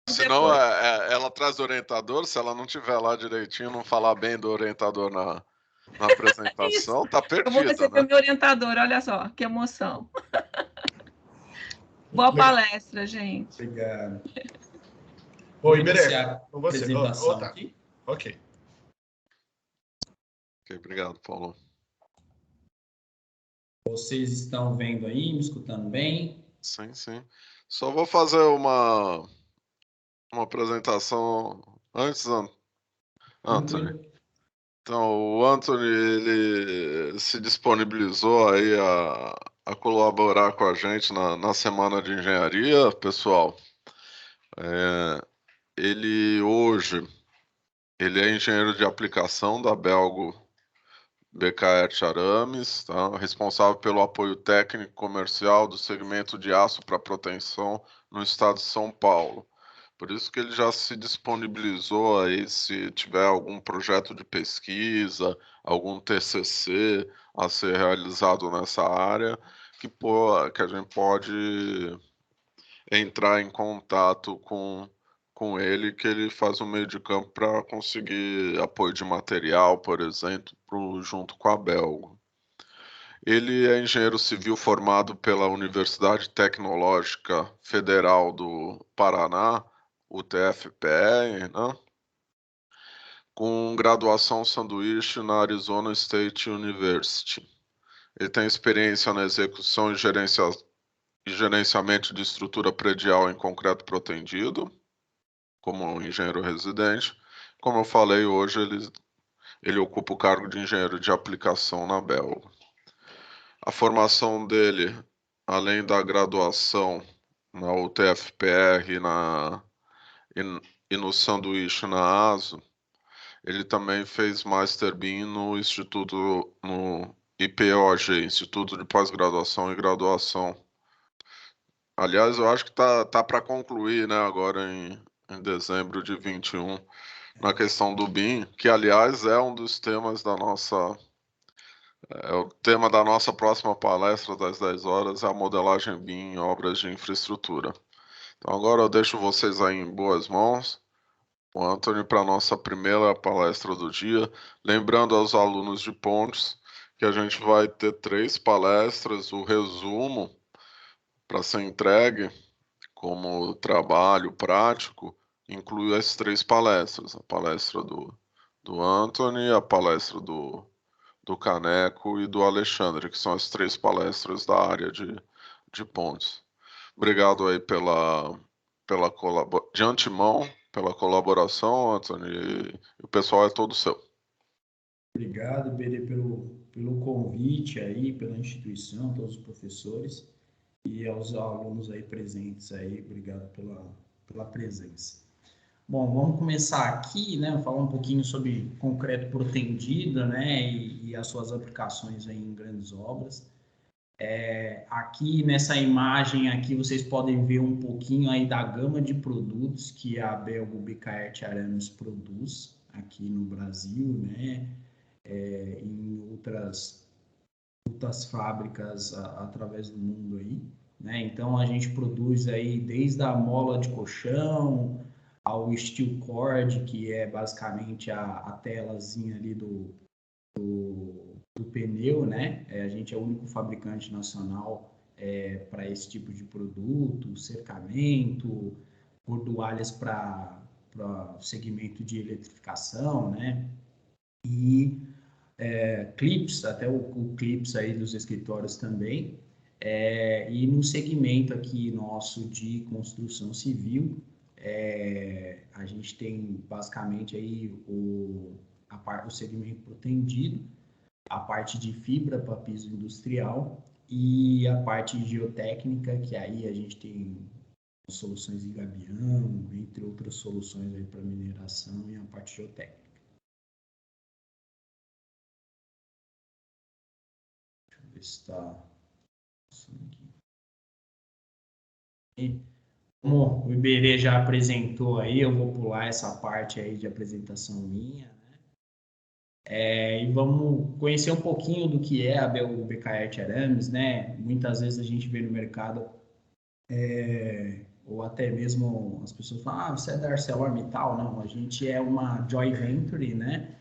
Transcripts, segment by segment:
Senão ela traz orientador, se ela não tiver lá direitinho, não falar bem do orientador na apresentação, Isso. tá Eu vou perdida, receber né? meu orientador, olha só, que emoção. Boa palestra, gente. Obrigado. Vou Oi, iniciar com a você. apresentação Tá. aqui. Ok. Ok, obrigado, Paulo. Vocês estão vendo aí, me escutando bem? Sim, sim. Só vou fazer uma apresentação antes, Anthony. Tranquilo. Então, o Anthony, ele se disponibilizou aí a colaborar com a gente na Semana de Engenharia, pessoal. Ele é engenheiro de aplicação da Belgo BKR Arames, tá? Responsável pelo apoio técnico e comercial do segmento de aço para proteção no estado de São Paulo. Por isso que ele já se disponibilizou aí, se tiver algum projeto de pesquisa, algum TCC a ser realizado nessa área, que a gente pode entrar em contato com ele, que ele faz um meio de campo para conseguir apoio de material, por exemplo, junto com a Belgo. Ele é engenheiro civil formado pela Universidade Tecnológica Federal do Paraná, UTFPR, né? Com graduação sanduíche na Arizona State University. Ele tem experiência na execução e gerenciamento de estrutura predial em concreto protendido, como engenheiro residente. Como eu falei, hoje ele ocupa o cargo de engenheiro de aplicação na Belgo. A formação dele, além da graduação na UTFPR e no sanduíche na ASO, ele também fez Master BIM no IPOG, Instituto de Pós-Graduação e Graduação. Aliás, eu acho que tá para concluir, né, agora em dezembro de 21, na questão do BIM, que, aliás, é um dos temas é o tema da nossa próxima palestra das 10 horas, é a modelagem BIM em obras de infraestrutura. Então agora eu deixo vocês aí em boas mãos, o Anthony, para a nossa primeira palestra do dia. Lembrando aos alunos de Pontes que a gente vai ter 3 palestras, o resumo para ser entregue como trabalho prático, inclui as 3 palestras, a palestra do Anthony, a palestra do Caneco e do Alexandre, que são as 3 palestras da área de pontes. Obrigado aí de antemão pela colaboração, Anthony, e o pessoal é todo seu. Obrigado, Berê, pelo convite aí, pela instituição, todos os professores e aos alunos aí presentes aí, obrigado pela presença. Bom, vamos começar aqui, né, falar um pouquinho sobre concreto protendido, né, e as suas aplicações aí em grandes obras. Aqui nessa imagem aqui vocês podem ver um pouquinho aí da gama de produtos que a Belgo BKR Arames produz aqui no Brasil, né, em outras fábricas através do mundo aí, né? Então a gente produz aí desde a mola de colchão ao steel cord, que é basicamente a telazinha ali do pneu, né? A gente é o único fabricante nacional para esse tipo de produto, cercamento, bordoalhas para segmento de eletrificação, né? E clips, até o clips aí dos escritórios também, e no segmento aqui nosso de construção civil, a gente tem basicamente aí o segmento protendido, a parte de fibra para piso industrial e a parte geotécnica, que aí a gente tem soluções em gabião, entre outras soluções aí para mineração e a parte geotécnica. Está aqui. Como o Iberê já apresentou aí, eu vou pular essa parte aí de apresentação minha, né? E vamos conhecer um pouquinho do que é a BKR Arames, né? Muitas vezes a gente vê no mercado ou até mesmo as pessoas falam, ah, você é da ArcelorMittal. Não, a gente é uma joint venture, né?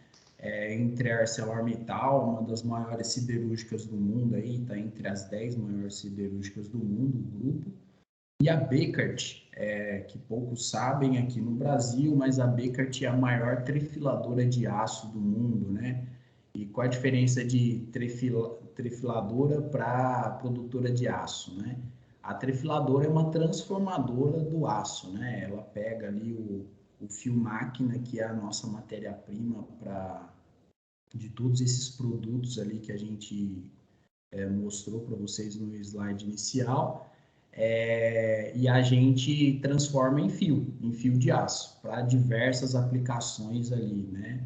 Entre a ArcelorMittal, uma das maiores siderúrgicas do mundo, aí está entre as 10 maiores siderúrgicas do mundo, o grupo, e a Bekaert, que poucos sabem aqui no Brasil, mas a Bekaert é a maior trefiladora de aço do mundo, né? E qual a diferença de trefiladora para produtora de aço, né? A trefiladora é uma transformadora do aço, né? Ela pega ali o fio máquina, que é a nossa matéria-prima de todos esses produtos ali que a gente mostrou para vocês no slide inicial, e a gente transforma em fio de aço, para diversas aplicações ali, né?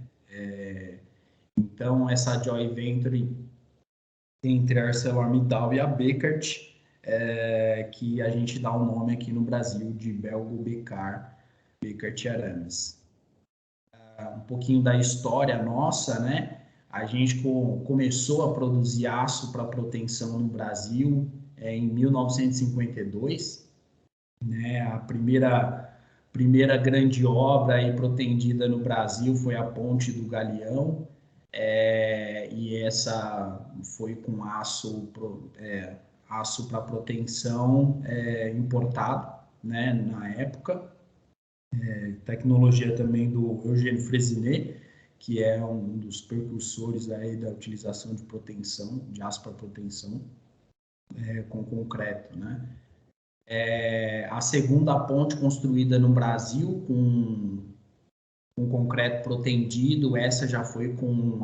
Então, essa joint venture entre a ArcelorMittal e a Bekaert, que a gente dá o nome aqui no Brasil de Belgo-Becar, Bekaert Arames. Um pouquinho da história nossa, né? A gente começou a produzir aço para proteção no Brasil em 1952, né? A primeira grande obra aí protendida no Brasil foi a Ponte do Galeão, e essa foi com aço para proteção importado, né? Na época. Tecnologia também do Eugène Fresinet, que é um dos precursores aí da utilização de proteção, de aço para proteção, com concreto, né? A segunda ponte construída no Brasil com concreto protendido, essa já foi com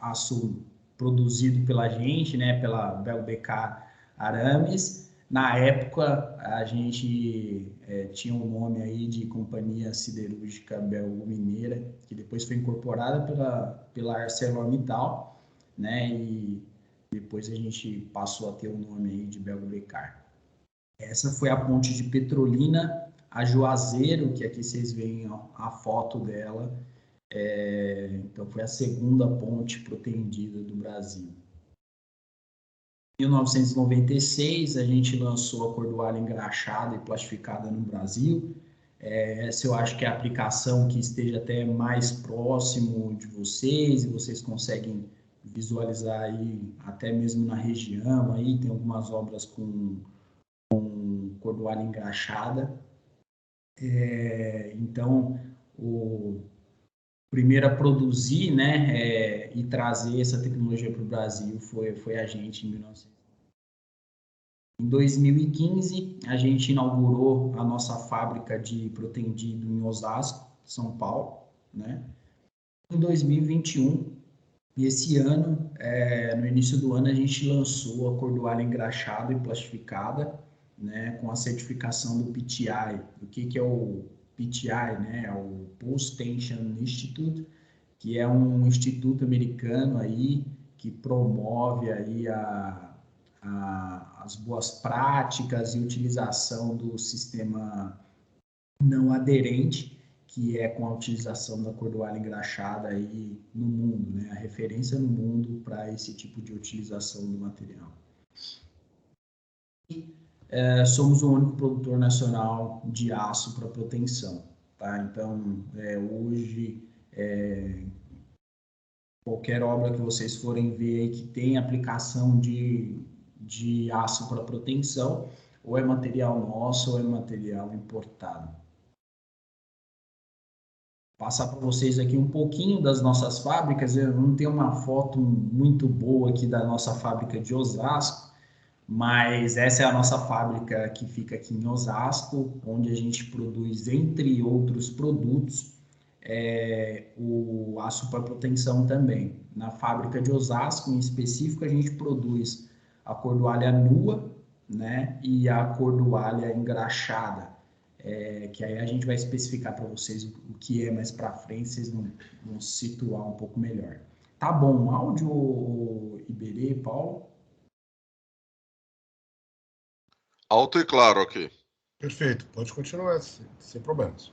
aço produzido pela gente, né? Pela Belgo-Becar Arames. Na época, a gente tinha um nome aí de Companhia Siderúrgica Belgo-Mineira, que depois foi incorporada pela ArcelorMittal, né? E depois a gente passou a ter o nome aí de Belgo-Becar. Essa foi a ponte de Petrolina a Juazeiro, que aqui vocês veem a foto dela. Então, foi a segunda ponte protendida do Brasil. Em 1996, a gente lançou a cordoalha engraxada e plastificada no Brasil. Essa eu acho que é a aplicação que esteja até mais próximo de vocês, e vocês conseguem visualizar aí, até mesmo na região, aí tem algumas obras com cordoalha engraxada. Então, o primeiro a produzir, né, e trazer essa tecnologia para o Brasil foi a gente em 1900. Em 2015, a gente inaugurou a nossa fábrica de protendido em Osasco, São Paulo, né? Em 2021, esse ano, no início do ano, a gente lançou a cordoalha engraxada e plastificada, né, com a certificação do PTI. O que é o PTI, né? É o Post Tension Institute, que é um instituto americano aí que promove aí as boas práticas e utilização do sistema não aderente, que é com a utilização da cordoalha engraxada aí no mundo, né? A referência no mundo para esse tipo de utilização do material. E somos o único produtor nacional de aço para proteção, tá? Então, hoje, qualquer obra que vocês forem ver aí que tem aplicação de aço para proteção, ou é material nosso ou é material importado. Passar para vocês aqui um pouquinho das nossas fábricas. Eu não tenho uma foto muito boa aqui da nossa fábrica de Osasco, mas essa é a nossa fábrica que fica aqui em Osasco, onde a gente produz, entre outros produtos, o aço para proteção também. Na fábrica de Osasco, em específico, a gente produz a cordoalha nua, né, e a cordoalha engraxada, que aí a gente vai especificar para vocês o que é mais para frente, vocês vão se situar um pouco melhor. Tá bom o áudio, Iberê, Paulo? Alto e claro aqui. Perfeito, pode continuar sem problemas.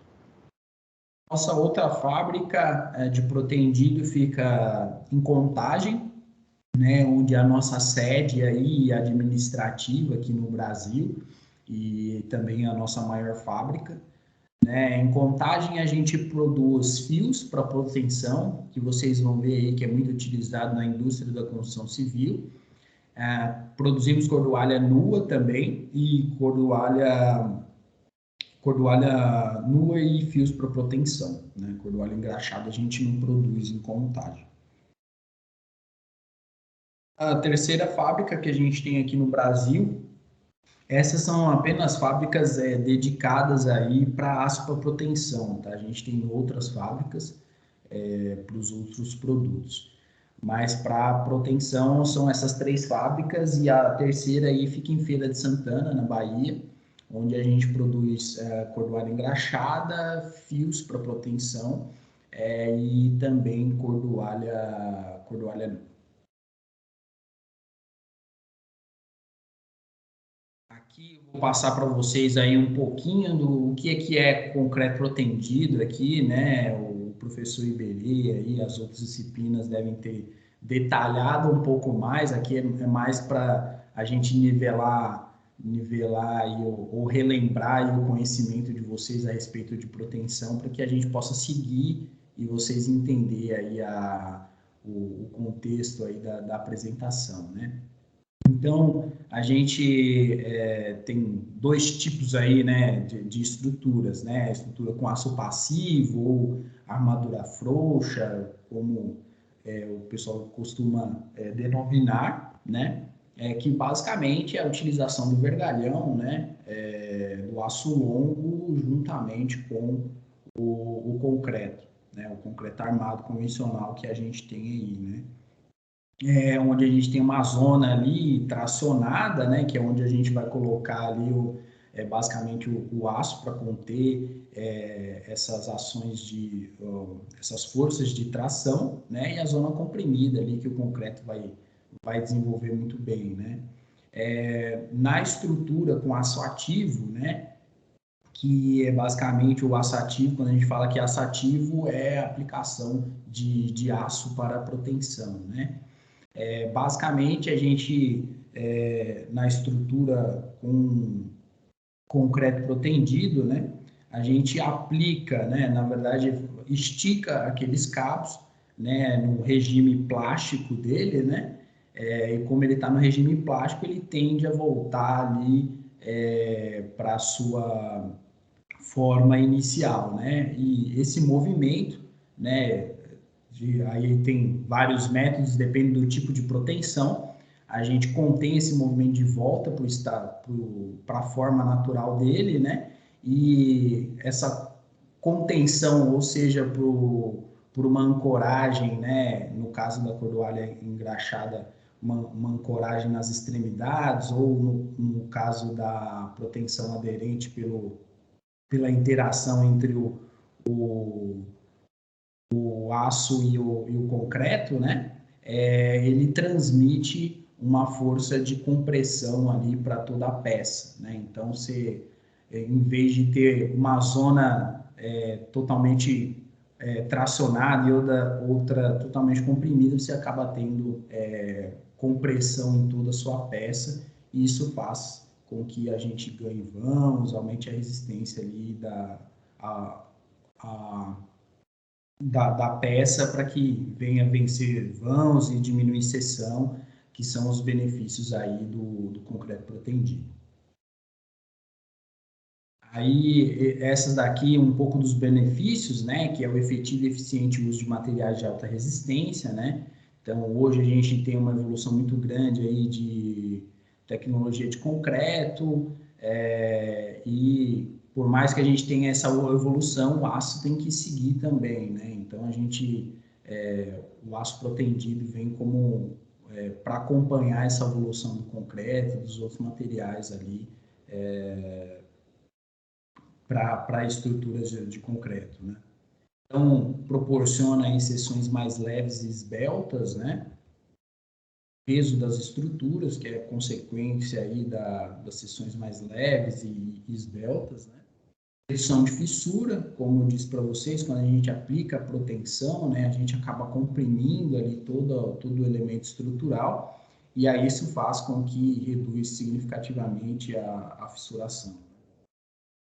Nossa outra fábrica de protendido fica em Contagem, né, onde a nossa sede aí administrativa aqui no Brasil, e também a nossa maior fábrica. Né? Em Contagem, a gente produz fios para proteção, que vocês vão ver aí que é muito utilizado na indústria da construção civil. Produzimos cordoalha nua também e cordoalha nua e fios para proteção. Né? Cordoalha engraxada a gente não produz em Contagem. A terceira fábrica que a gente tem aqui no Brasil, essas são apenas fábricas dedicadas aí para aço para proteção, tá? A gente tem outras fábricas para os outros produtos, mas para proteção são essas 3 fábricas e a terceira aí fica em Feira de Santana, na Bahia, onde a gente produz cordoalha engraxada, fios para proteção e também cordoalha nua. Aqui eu vou passar para vocês aí um pouquinho do que é concreto protendido aqui, né? O professor Iberê aí, as outras disciplinas devem ter detalhado um pouco mais. Aqui é mais para a gente nivelar aí, ou relembrar aí o conhecimento de vocês a respeito de proteção, para que a gente possa seguir e vocês entender aí o contexto aí da apresentação, né? Então, a gente tem 2 tipos aí, né, de estruturas, né? A estrutura com aço passivo ou armadura frouxa, como o pessoal costuma denominar, né? Que basicamente é a utilização do vergalhão, né? Do aço longo juntamente com o concreto, né? O concreto armado convencional que a gente tem aí, né? Onde a gente tem uma zona ali tracionada, né, que é onde a gente vai colocar ali basicamente o aço para conter essas ações essas forças de tração, né, e a zona comprimida ali que o concreto vai desenvolver muito bem, né. Na estrutura com aço ativo, né, que é basicamente o aço ativo, quando a gente fala que aço ativo é a aplicação de aço para proteção, né. Basicamente, a gente, na estrutura com concreto protendido, né, a gente aplica, né, na verdade, estica aqueles cabos, né, no regime plástico dele, né, e como ele está no regime plástico, ele tende a voltar ali para a sua forma inicial, né, e esse movimento, né, aí tem vários métodos, depende do tipo de proteção. A gente contém esse movimento de volta para a forma natural dele, né? E essa contenção, ou seja, por uma ancoragem, né? No caso da cordoalha engraxada, uma ancoragem nas extremidades, ou no caso da proteção aderente pela interação entre o aço e o concreto, né? Ele transmite uma força de compressão ali para toda a peça, né? Então, você, em vez de ter uma zona totalmente tracionada e outra totalmente comprimida, você acaba tendo compressão em toda a sua peça, e isso faz com que a gente ganhe vãos, aumente a resistência ali da peça para que venha vencer vãos e diminuir seção, que são os benefícios aí do concreto protendido. Aí, essas daqui, um pouco dos benefícios, né, que é o efetivo e eficiente uso de materiais de alta resistência, né? Então, hoje a gente tem uma evolução muito grande aí de tecnologia de concreto, e por mais que a gente tenha essa evolução, o aço tem que seguir também, né? Então, o aço protendido vem como para acompanhar essa evolução do concreto e dos outros materiais ali para estruturas de concreto, né? Então, proporciona aí seções mais leves e esbeltas, né? Peso das estruturas, que é consequência aí das seções mais leves e esbeltas, né? Redução de fissura, como eu disse para vocês, quando a gente aplica a proteção, né, a gente acaba comprimindo ali todo o elemento estrutural, e aí isso faz com que reduz significativamente a fissuração.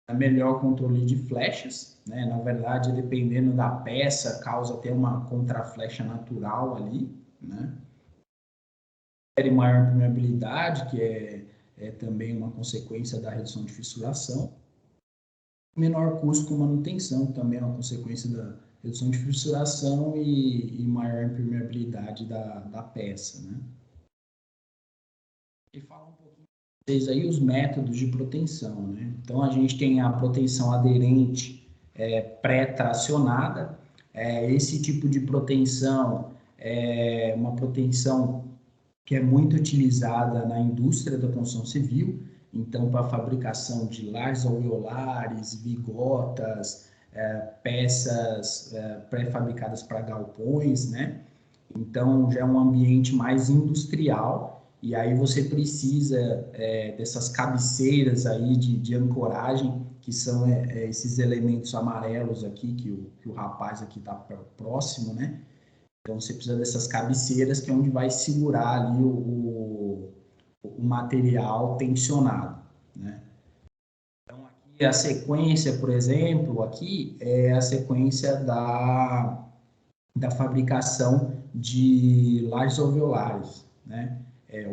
É melhor controle de flechas, né? Na verdade, dependendo da peça, causa até uma contraflecha natural ali, né? Maior permeabilidade, que é também uma consequência da redução de fissuração. Menor custo com manutenção, que também é uma consequência da redução de fissuração e maior impermeabilidade da peça, né? E falar um pouquinho para vocês aí os métodos de proteção, né? Então, a gente tem a proteção aderente pré-tracionada. Esse tipo de proteção é uma proteção que é muito utilizada na indústria da construção civil, então para a fabricação de lajes alveolares, vigotas, peças pré-fabricadas para galpões, né? Então já é um ambiente mais industrial e aí você precisa dessas cabeceiras aí de ancoragem, que são esses elementos amarelos aqui que o rapaz aqui está próximo, né? Então, você precisa dessas cabeceiras, que é onde vai segurar ali o material tensionado, né? Então, aqui a sequência, por exemplo, aqui é a sequência da fabricação de lajes alveolares, né?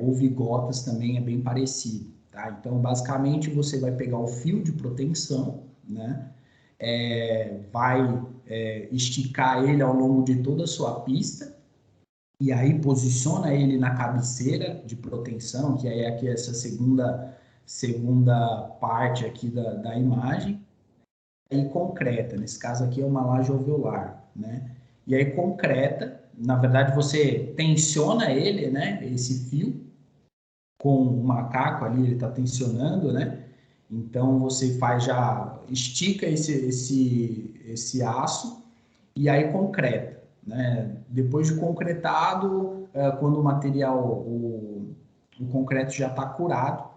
Ou vigotas também é bem parecido, tá? Então, basicamente, você vai pegar o fio de proteção, né? Vai esticar ele ao longo de toda a sua pista e aí posiciona ele na cabeceira de proteção, que aí é aqui essa segunda parte aqui da imagem, e concreta, nesse caso aqui é uma laje alveolar, né? E aí concreta, na verdade você tensiona ele, né, esse fio, com o macaco ali, ele está tensionando, né? Então você estica esse aço e aí concreta, né? Depois de concretado, quando o material, o concreto já está curado,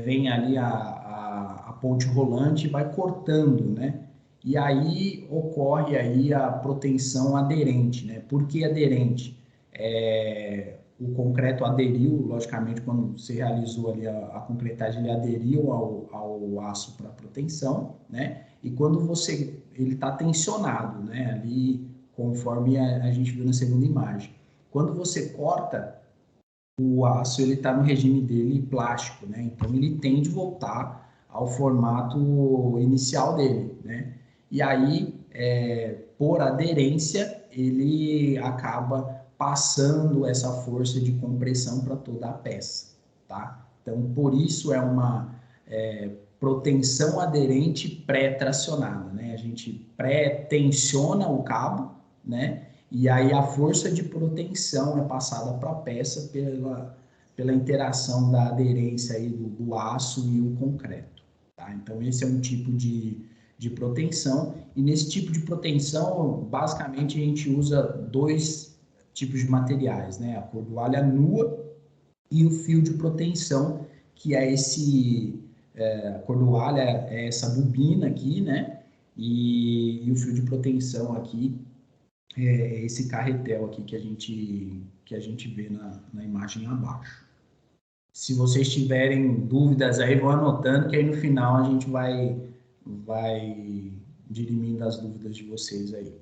vem ali a ponte rolante e vai cortando, né? E aí ocorre aí a proteção aderente, né? Por que aderente? O concreto aderiu, logicamente, quando você realizou ali a concretagem, ele aderiu ao aço para proteção, né? E quando ele está tensionado, né? Ali, conforme a gente viu na segunda imagem. Quando você corta, o aço ele está no regime dele plástico, né? Então ele tende a voltar ao formato inicial dele, né? E aí, por aderência, ele acaba passando essa força de compressão para toda a peça, tá? Então, por isso é uma proteção aderente pré-tracionada, né? A gente pré-tensiona o cabo, né? E aí a força de proteção é passada para a peça pela interação da aderência aí do aço e o concreto, tá? Então, esse é um tipo de proteção, e nesse tipo de proteção, basicamente, a gente usa dois tipos de materiais, né? A cordoalha nua e o fio de proteção, que é a cordoalha é essa bobina aqui, né? E o fio de proteção aqui é esse carretel aqui que a gente vê na imagem abaixo. Se vocês tiverem dúvidas aí, vão anotando, que aí no final a gente vai dirimindo as dúvidas de vocês aí.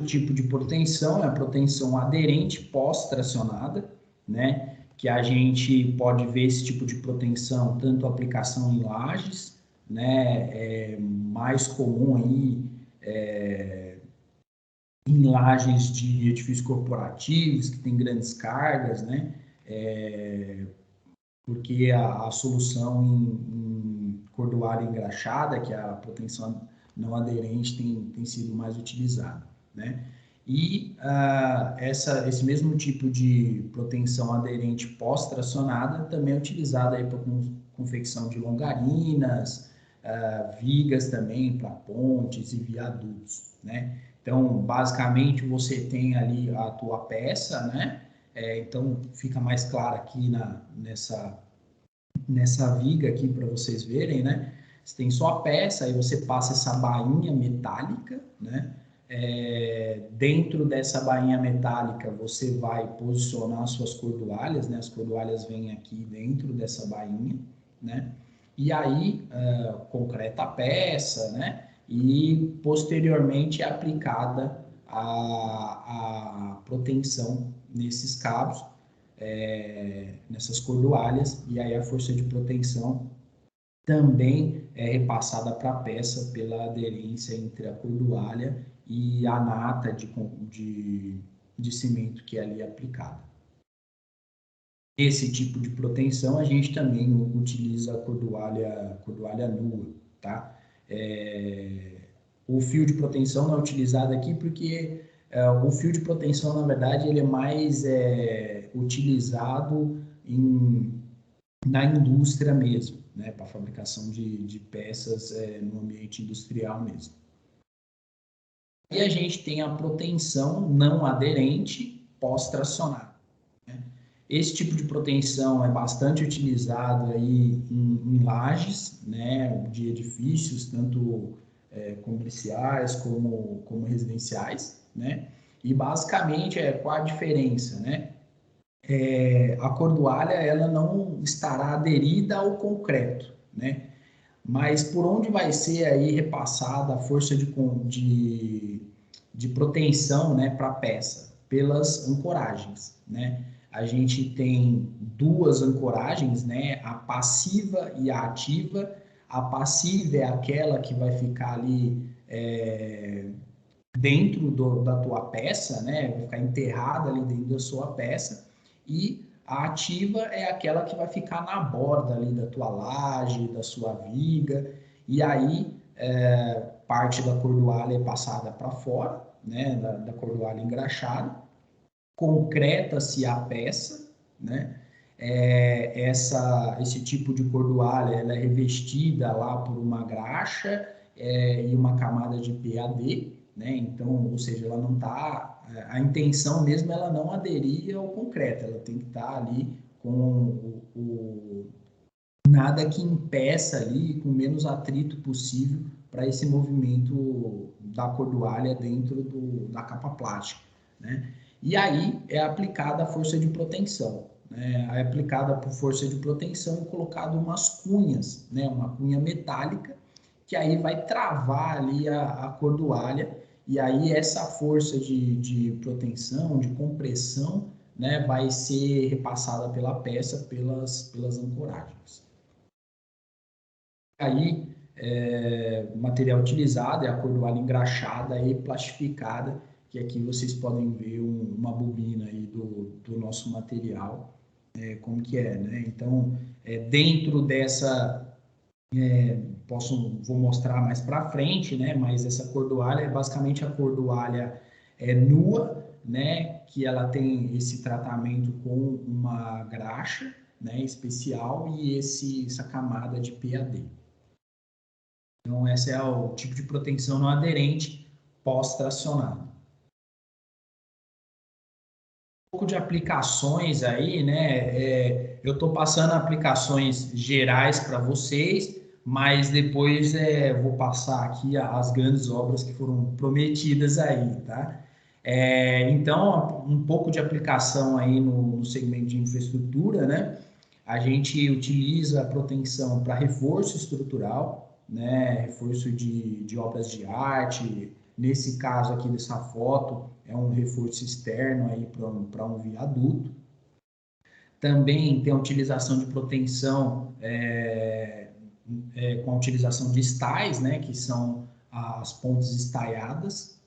O tipo de proteção é a proteção aderente pós-tracionada, né? Que a gente pode ver esse tipo de proteção, tanto a aplicação em lajes, né? É mais comum aí em lajes de edifícios corporativos, que tem grandes cargas, né? Porque a solução em cordoalha engraxada, que é a proteção não aderente, tem sido mais utilizada, né? E esse mesmo tipo de proteção aderente pós-tracionada também é utilizada aí para confecção de longarinas, vigas também para pontes e viadutos, né? Então, basicamente, você tem ali a tua peça, né? Então, fica mais claro aqui nessa viga aqui para vocês verem, né? Você tem só a peça, aí você passa essa bainha metálica, né? Dentro dessa bainha metálica, você vai posicionar suas cordoalhas, né? As cordoalhas vêm aqui dentro dessa bainha, né? E aí, concreta a peça, né? E posteriormente é aplicada a proteção nesses cabos, nessas cordoalhas, e aí a força de proteção também é repassada para a peça pela aderência entre a cordoalha e a nata de cimento que é ali aplicada. Esse tipo de proteção a gente também utiliza a cordoalha nua, tá? O fio de proteção não é utilizado aqui porque o fio de proteção, na verdade, ele é mais utilizado na indústria mesmo, né, para fabricação de peças no ambiente industrial mesmo. E a gente tem a proteção não aderente pós-tracionado, né? Esse tipo de proteção é bastante utilizado aí em lajes, né, de edifícios, tanto comerciais como residenciais, né? E basicamente qual a diferença, né? A cordoalha ela não estará aderida ao concreto, né? Mas por onde vai ser aí repassada a força de proteção, né, para a peça? Pelas ancoragens, né? A gente tem duas ancoragens, né? A passiva e a ativa. A passiva é aquela que vai ficar ali dentro da tua peça, né? Vai ficar enterrada ali dentro da sua peça. E a ativa é aquela que vai ficar na borda ali da tua laje, da sua viga, e aí parte da cordoalha é passada para fora, né, da cordoalha engraxada, concreta-se a peça, né, esse tipo de cordoalha ela é revestida lá por uma graxa e uma camada de PAD, né, então, ou seja, ela não está a intenção mesmo ela não aderir ao concreto, ela tem que estar ali com nada que impeça ali, com menos atrito possível para esse movimento da cordoalha dentro da capa plástica, né? E aí é aplicada a força de proteção, né? É aplicada por força de proteção e colocado umas cunhas, né? Uma cunha metálica que aí vai travar ali a cordoalha. E aí essa força de proteção, de compressão, né, vai ser repassada pela peça pelas ancoragens. Aí o material utilizado é a cordoalha engraxada e plastificada, que aqui vocês podem ver uma bobina aí do nosso material, como que é, né? Então, dentro dessa vou mostrar mais para frente, né? Mas essa cordoalha é basicamente a cordoalha nua, né? Que ela tem esse tratamento com uma graxa, né? Especial e essa camada de PAD. Então, esse é o tipo de proteção não aderente pós-tracionado. Um pouco de aplicações aí, né? Eu estou passando aplicações gerais para vocês, mas depois vou passar aqui as grandes obras que foram prometidas aí, tá? Então, um pouco de aplicação aí no segmento de infraestrutura, né? A gente utiliza a proteção para reforço estrutural, né? Reforço de obras de arte. Nesse caso aqui dessa foto, é um reforço externo aí para um viaduto. Também tem a utilização de proteção com a utilização de estais, né, que são as pontes estaiadas.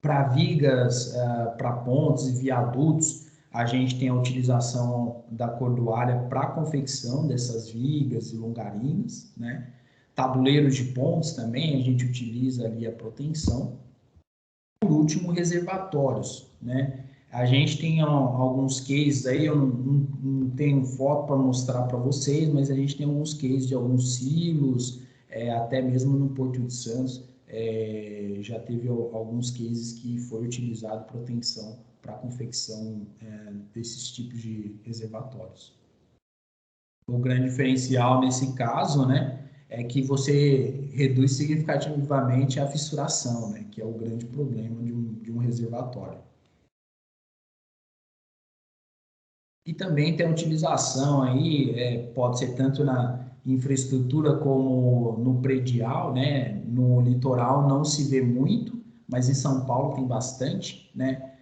Para vigas, para pontes e viadutos, a gente tem a utilização da cordoalha para a confecção dessas vigas e longarinas, né? Tabuleiros de pontes também, a gente utiliza ali a proteção. Por último, reservatórios, né? A gente tem alguns cases aí, eu não tenho foto para mostrar para vocês, mas a gente tem alguns cases de alguns silos, até mesmo no Porto de Santos, já teve alguns cases que foi utilizado proteção para a confecção desses tipos de reservatórios. O grande diferencial nesse caso, né, é que você reduz significativamente a fissuração, né, que é o grande problema de um reservatório. E também tem a utilização aí, pode ser tanto na infraestrutura como no predial, né? No litoral não se vê muito, mas em São Paulo tem bastante, né?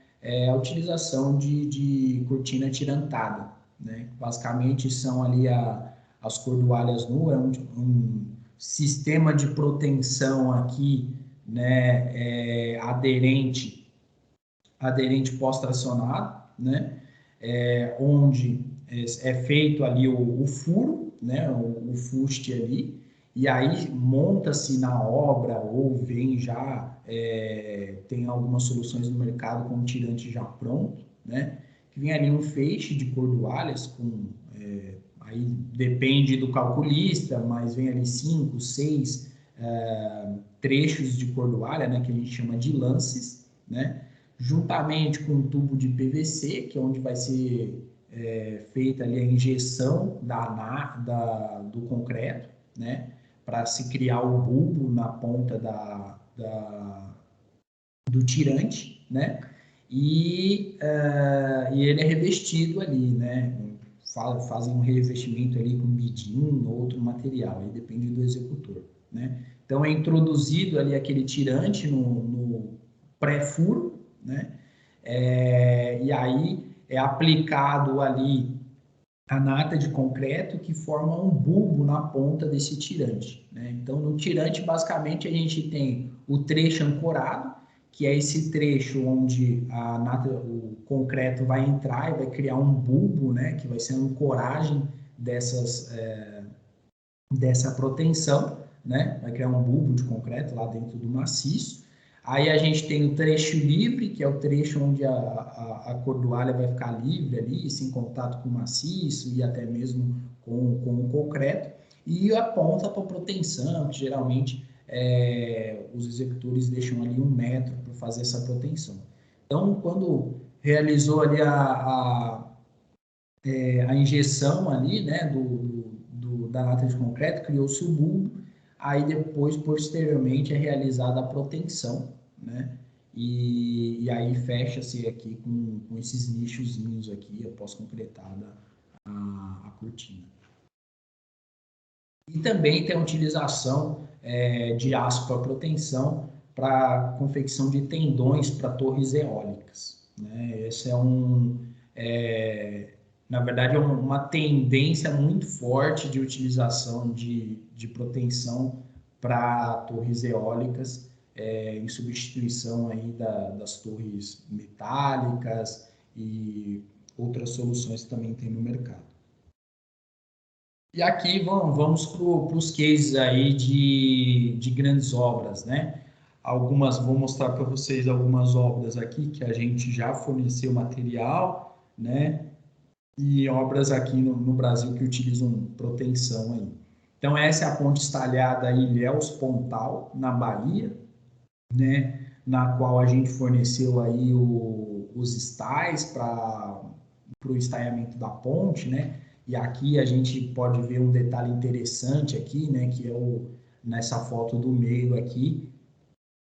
A utilização de cortina tirantada, né? Basicamente são ali as cordoalhas nuas, um sistema de proteção aqui, né? Aderente pós-tracionado, né? Onde é feito ali o furo, né, o fuste ali, e aí monta-se na obra ou vem já, tem algumas soluções no mercado com um tirante já pronto, né, que vem ali um feixe de cordoalhas com, aí depende do calculista, mas vem ali 5, 6 trechos de cordoalha, né, que a gente chama de lances, né, juntamente com um tubo de PVC, que é onde vai ser feita ali a injeção do concreto, né, para se criar o bulbo na ponta do tirante, né, e ele é revestido ali, né, fazem um revestimento ali com bidim ou outro material, aí depende do executor, né. Então é introduzido ali aquele tirante no pré-furo, né? E aí é aplicado ali a nata de concreto que forma um bulbo na ponta desse tirante, né? Então, no tirante, basicamente, a gente tem o trecho ancorado, que é esse trecho onde o concreto vai entrar e vai criar um bulbo, né? Que vai ser a ancoragem dessa proteção, né? Vai criar um bulbo de concreto lá dentro do maciço. Aí a gente tem o trecho livre, que é o trecho onde a cordoalha vai ficar livre ali, sem contato com o maciço e até mesmo com o concreto. E a ponta para proteção, que geralmente os executores deixam ali 1 metro para fazer essa proteção. Então, quando realizou ali a injeção ali, né, da lata de concreto, criou-se o bulbo, aí depois, posteriormente, é realizada a proteção, né, e aí fecha-se aqui com esses nichozinhos aqui, após concretada a cortina. E também tem a utilização de aço para proteção para confecção de tendões para torres eólicas, né, esse na verdade, é uma tendência muito forte de utilização de proteção para torres eólicas, em substituição aí das torres metálicas e outras soluções que também tem no mercado. E aqui vamos para os cases aí de grandes obras, né? Vou mostrar para vocês algumas obras aqui que a gente já forneceu material, né? E obras aqui no Brasil que utilizam proteção aí. Então, essa é a ponte estalhada Ilhéus-Pontal, na Bahia, né, na qual a gente forneceu aí os estais para o estaiamento da ponte, né, e aqui a gente pode ver um detalhe interessante aqui, né, que é nessa foto do meio aqui,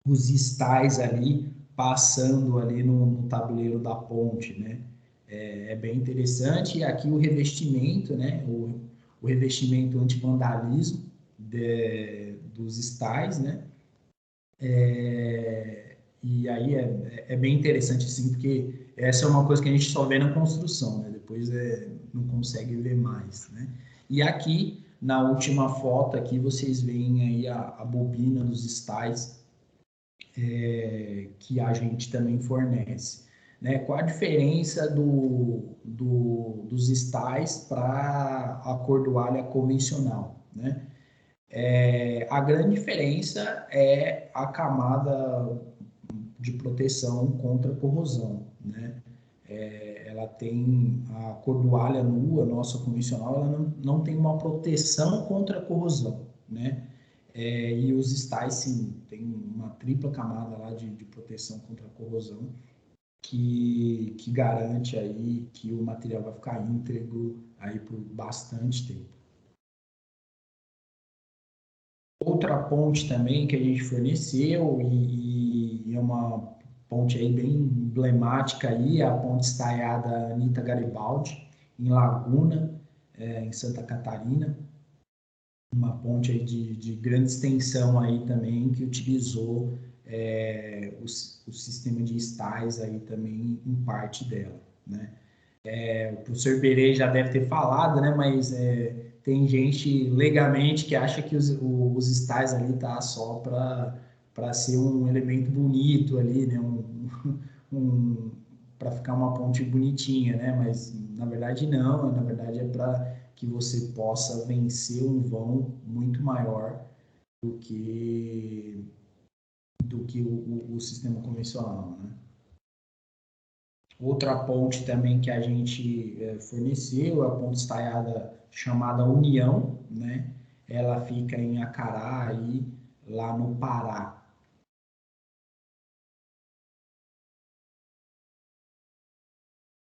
os estais ali passando ali no tabuleiro da ponte, né, é bem interessante. E aqui o revestimento, né? O revestimento anti-vandalismo dos estais, né? E aí é bem interessante, assim, porque essa é uma coisa que a gente só vê na construção, né? Depois não consegue ver mais, né? E aqui, na última foto aqui, vocês veem aí a bobina dos estais que a gente também fornece. Né? Qual a diferença dos estais para a cordoalha convencional? Né? A grande diferença é a camada de proteção contra corrosão. Né? Ela tem a cordoalha nua, nossa convencional, ela não tem uma proteção contra a corrosão. Né? E os estais, sim, tem uma tripla camada lá de proteção contra a corrosão, que garante aí que o material vai ficar íntegro aí por bastante tempo. outra ponte também que a gente forneceu e é uma ponte aí bem emblemática aí, a ponte estaiada Anita Garibaldi, em Laguna, em Santa Catarina. Uma ponte aí de grande extensão aí também, que utilizou o sistema de estais aí também em parte dela, né? O professor Berê já deve ter falado, né? Mas tem gente legalmente que acha que os estais ali tá só para ser um elemento bonito ali, né? Para ficar uma ponte bonitinha, né? Mas na verdade não, na verdade é para que você possa vencer um vão muito maior do que o sistema convencional, né? Outra ponte também que a gente forneceu, a ponte estaiada chamada União, né? Ela fica em Acará, aí, lá no Pará.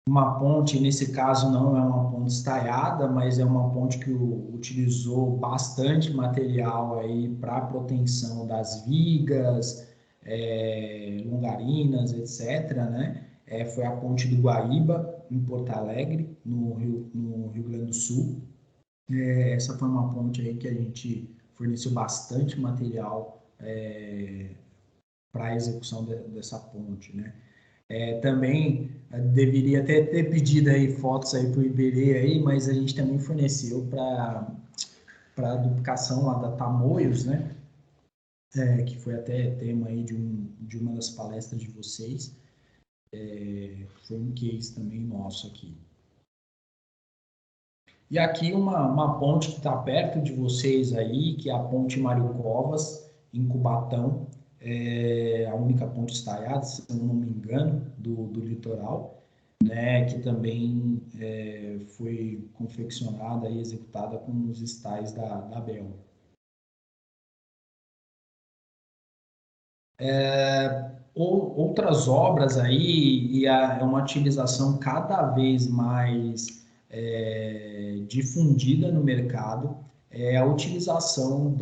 Uma ponte, nesse caso, não é uma ponte estaiada, mas é uma ponte que utilizou bastante material aí para proteção das vigas, longarinas, etc., né? Foi a ponte do Guaíba, em Porto Alegre, no Rio Grande do Sul. Essa foi uma ponte aí que a gente forneceu bastante material para a execução dessa ponte, né? Também deveria até ter pedido aí fotos aí para o Iberê aí, mas a gente também forneceu para a duplicação lá da Tamoios, né? Que foi até tema aí de uma das palestras de vocês. Foi um case também nosso aqui. E aqui uma ponte que está perto de vocês aí, que é a ponte Mário Covas, em Cubatão. A única ponte estaiada, se eu não me engano, do litoral, né, que também foi confeccionada e executada com os estais da Bel. Outras obras aí, e é uma utilização cada vez mais difundida no mercado, é a utilização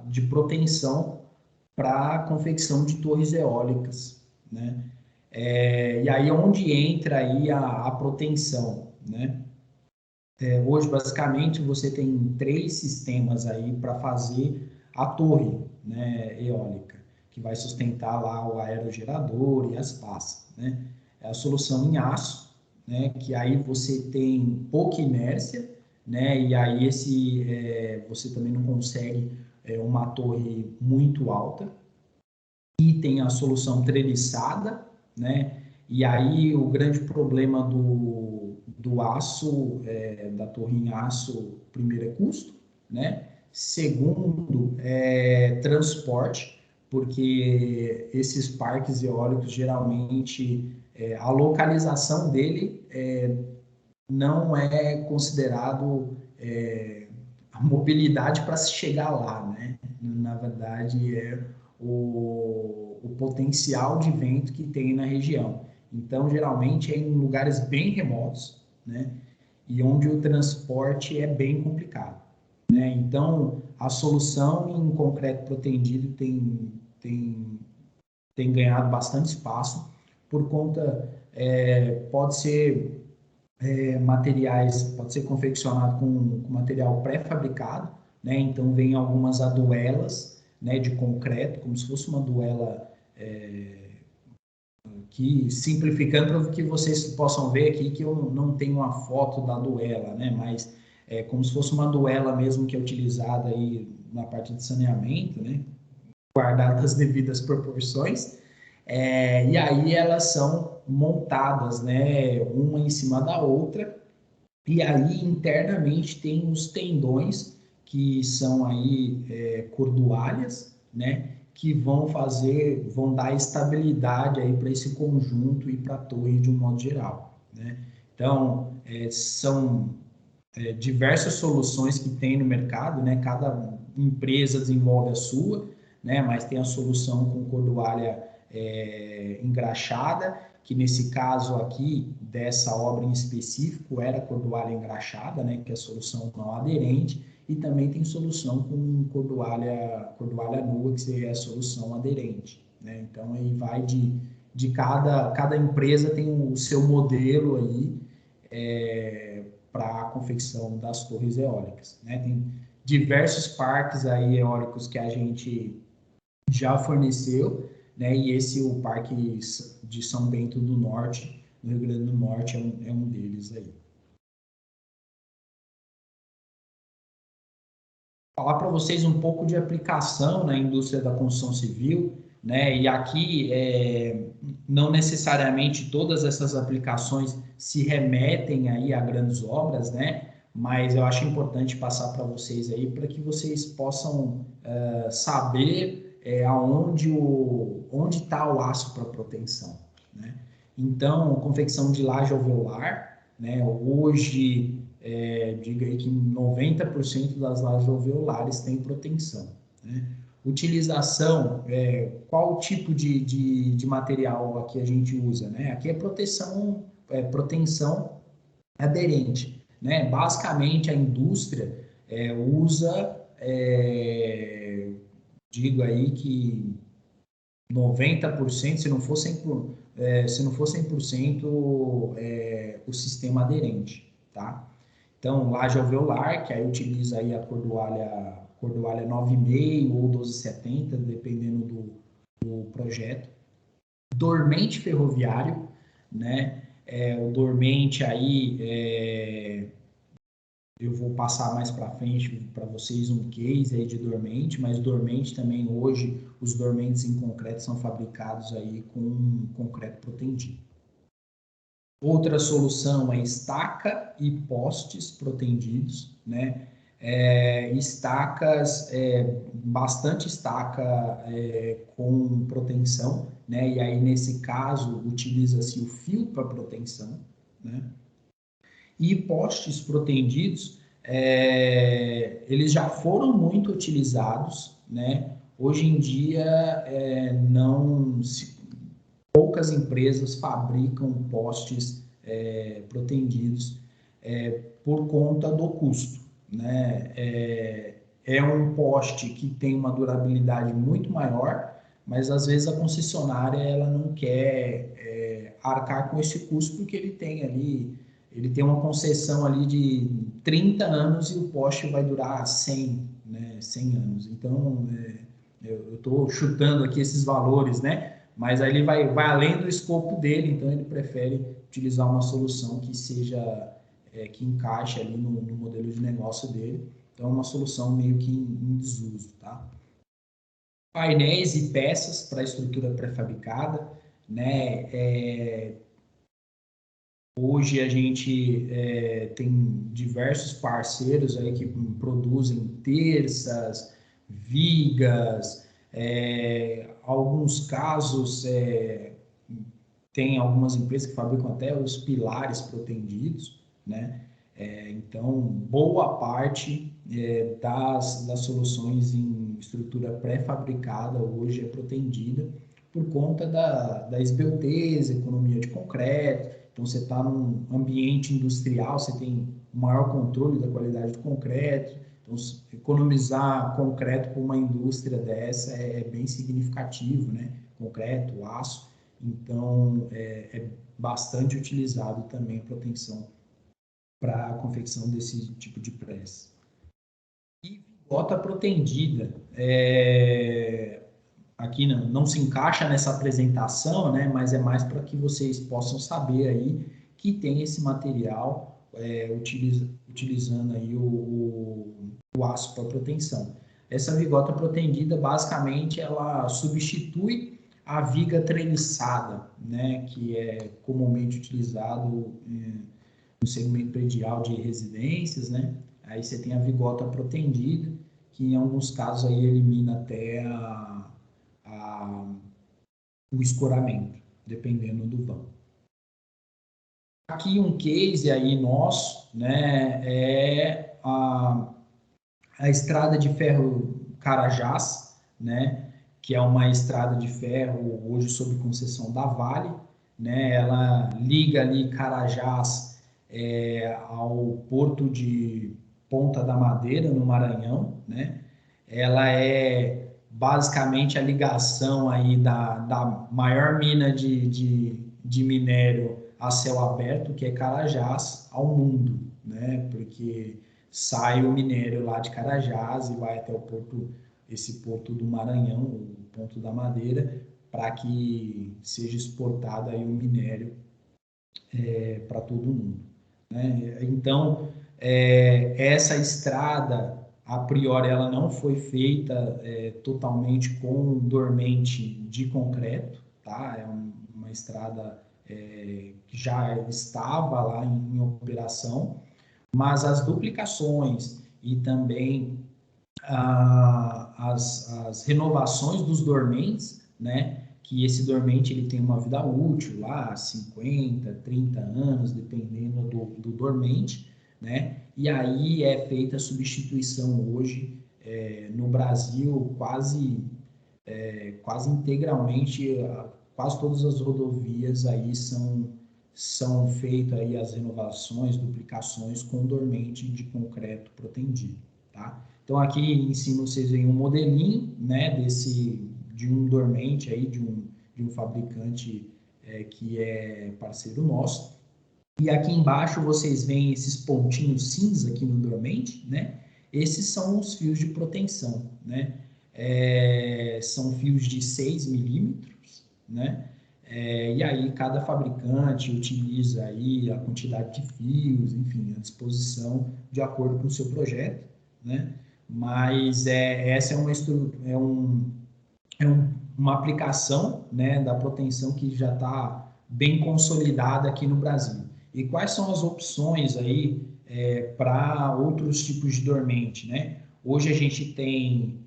de proteção para a confecção de torres eólicas, né? E aí onde entra aí a proteção, né? Hoje, basicamente, você tem 3 sistemas aí para fazer a torre, né, eólica, que vai sustentar lá o aerogerador e as pás, né? É a solução em aço, né, que aí você tem pouca inércia, né, e aí você também não consegue uma torre muito alta. E tem a solução treliçada, né? E aí o grande problema do aço, da torre em aço, primeiro é custo, né? Segundo é transporte, porque esses parques eólicos geralmente a localização dele não é considerado a mobilidade para se chegar lá, né? Na verdade o potencial de vento que tem na região. Então, geralmente é em lugares bem remotos, né? E onde o transporte é bem complicado, né? Então, a solução em concreto protendido tem ganhado bastante espaço por conta, pode ser materiais, pode ser confeccionado com material pré-fabricado, né? Então, vem algumas aduelas, né, de concreto, como se fosse uma duela que, simplificando para que vocês possam ver aqui, que eu não tenho uma foto da duela, né, mas é como se fosse uma duela mesmo que é utilizada aí na parte de saneamento, né, guardadas as devidas proporções, e aí elas são montadas, né, uma em cima da outra, e aí internamente tem os tendões, que são aí cordoalhas, né, que vão dar estabilidade aí para esse conjunto e para a torre de um modo geral, né? Então, são diversas soluções que tem no mercado, né? Cada empresa desenvolve a sua, né? Mas tem a solução com cordoalha engraxada, que nesse caso aqui, dessa obra em específico, era cordoalha engraxada, né? Que é a solução não aderente, e também tem solução com cordoalha nua, que seria a solução aderente, né? Então, aí vai de cada empresa tem o seu modelo aí para a confecção das torres eólicas, né? Tem diversos parques aí eólicos que a gente já forneceu, né? E o Parque de São Bento do Norte, no Rio Grande do Norte, é um deles aí. Falar para vocês um pouco de aplicação na indústria da construção civil, né? E aqui não necessariamente todas essas aplicações se remetem aí a grandes obras, né? Mas eu acho importante passar para vocês aí para que vocês possam saber onde está o aço para proteção, né? Então, confecção de laje alveolar, né? Hoje, diga aí que 90% das lajes alveolares tem proteção, né? Utilização, qual tipo de material aqui a gente usa, né? Aqui é proteção aderente, né? Basicamente, a indústria usa, digo aí que 90%, se não for 100%, o sistema aderente, tá? Então, laje alveolar, que aí utiliza aí a cordoalha 9,5 ou 1270, dependendo do projeto. Dormente ferroviário, né? O dormente aí, eu vou passar mais para frente para vocês um case aí de dormente, mas dormente também hoje, os dormentes em concreto são fabricados aí com concreto protendido. Outra solução é estaca e postes protendidos, né? Estacas, bastante estaca com proteção, né? E aí nesse caso utiliza-se o fio para proteção, né? E postes protendidos, eles já foram muito utilizados, né? Hoje em dia, poucas empresas fabricam postes protendidos por conta do custo, né? É um poste que tem uma durabilidade muito maior, mas às vezes a concessionária ela não quer arcar com esse custo porque ele tem uma concessão ali de 30 anos e o poste vai durar 100, né, 100 anos. Então, eu estou chutando aqui esses valores, né? Mas aí ele vai além do escopo dele, então ele prefere utilizar uma solução que seja, que encaixe ali no modelo de negócio dele. Então, é uma solução meio que em desuso, tá? Painéis e peças para estrutura pré-fabricada, né? Hoje a gente tem diversos parceiros aí que produzem terças, vigas, alguns casos tem algumas empresas que fabricam até os pilares protendidos, né? Então, boa parte das soluções em estrutura pré-fabricada hoje é protendida por conta da esbeltez, economia de concreto. Então, você está num ambiente industrial, você tem um maior controle da qualidade do concreto. Então, economizar concreto para uma indústria dessa é bem significativo, né? Concreto, aço. Então, é bastante utilizado também a proteção para a confecção desse tipo de press. E vigota protendida. Aqui não se encaixa nessa apresentação, né? Mas é mais para que vocês possam saber aí que tem esse material utilizando aí o aço para proteção. Essa vigota protendida, basicamente, ela substitui a viga treliçada, né? Que é comumente utilizado no segmento predial de residências, né? Aí você tem a vigota protendida, que em alguns casos aí elimina até o escoramento, dependendo do vão. Aqui um case aí nosso, né, é a estrada de ferro Carajás, né, que é uma estrada de ferro hoje sob concessão da Vale, né, ela liga ali Carajás ao porto de Ponta da Madeira, no Maranhão, né? Ela é basicamente a ligação aí da maior mina de minério a céu aberto, que é Carajás, ao mundo, né? Porque sai o minério lá de Carajás e vai até o porto, esse porto do Maranhão, o Ponto da Madeira, para que seja exportado aí o minério para todo mundo, né? Então, essa estrada, a priori, ela não foi feita totalmente com dormente de concreto, tá? É uma estrada que já estava lá em operação, mas as duplicações e também as renovações dos dormentes, né? Que esse dormente ele tem uma vida útil lá, 50, 30 anos, dependendo do dormente, né? E aí é feita a substituição hoje no Brasil quase integralmente, quase todas as rodovias aí são feitas aí as renovações, duplicações com dormente de concreto protendido, tá? Então aqui em cima vocês veem um modelinho, né, de um dormente aí de um fabricante que é parceiro nosso. E aqui embaixo vocês veem esses pontinhos cinza aqui no dormente, né? Esses são os fios de proteção, né? São fios de 6 milímetros, né? E aí cada fabricante utiliza aí a quantidade de fios, enfim, a disposição de acordo com o seu projeto, né? Mas essa uma aplicação, né, da proteção que já está bem consolidada aqui no Brasil. E quais são as opções aí para outros tipos de dormente, né? Hoje a gente tem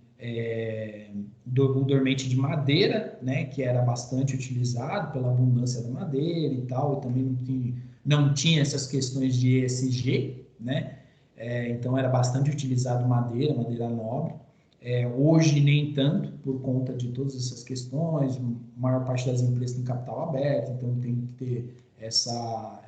o dormente de madeira, né, que era bastante utilizado pela abundância da madeira e tal, e também não tinha essas questões de ESG, né? Então era bastante utilizado madeira nobre. Hoje nem tanto, por conta de todas essas questões, a maior parte das empresas tem capital aberto, então tem que ter essa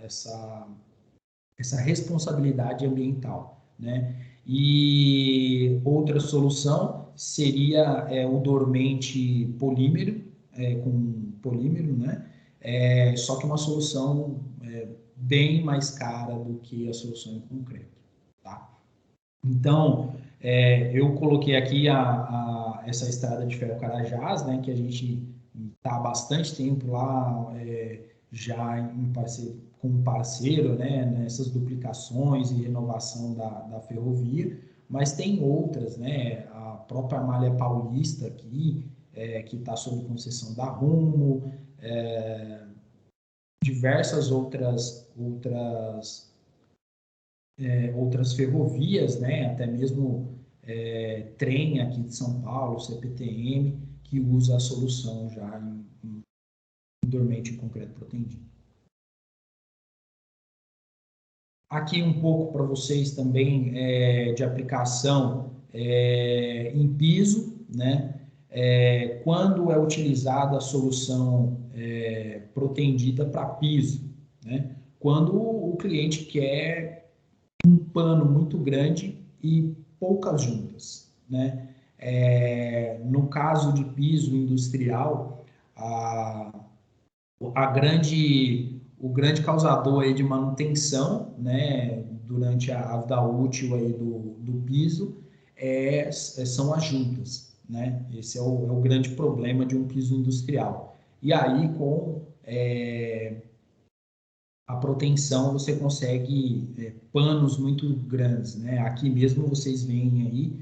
responsabilidade ambiental, né? E outra solução seria o dormente polímero, com polímero, né? Só que uma solução bem mais cara do que a solução em concreto, tá? Então, eu coloquei aqui essa estrada de ferro Carajás, né, que a gente está há bastante tempo lá, já com um parceiro, né, nessas duplicações e renovação da ferrovia, mas tem outras, né, a própria Malha Paulista aqui, que está sob concessão da Rumo, diversas outras ferrovias, né, até mesmo trem aqui de São Paulo, CPTM, que usa a solução já em dormente em concreto protendido. Aqui um pouco para vocês também de aplicação em piso, né? Quando é utilizada a solução protendida para piso, né? Quando o cliente quer um pano muito grande e poucas juntas, né? No caso de piso industrial, o grande causador aí de manutenção, né, durante a vida útil aí do piso são as juntas, né? Esse é o grande problema de um piso industrial. E aí, com a proteção, você consegue panos muito grandes, né? Aqui mesmo vocês veem aí,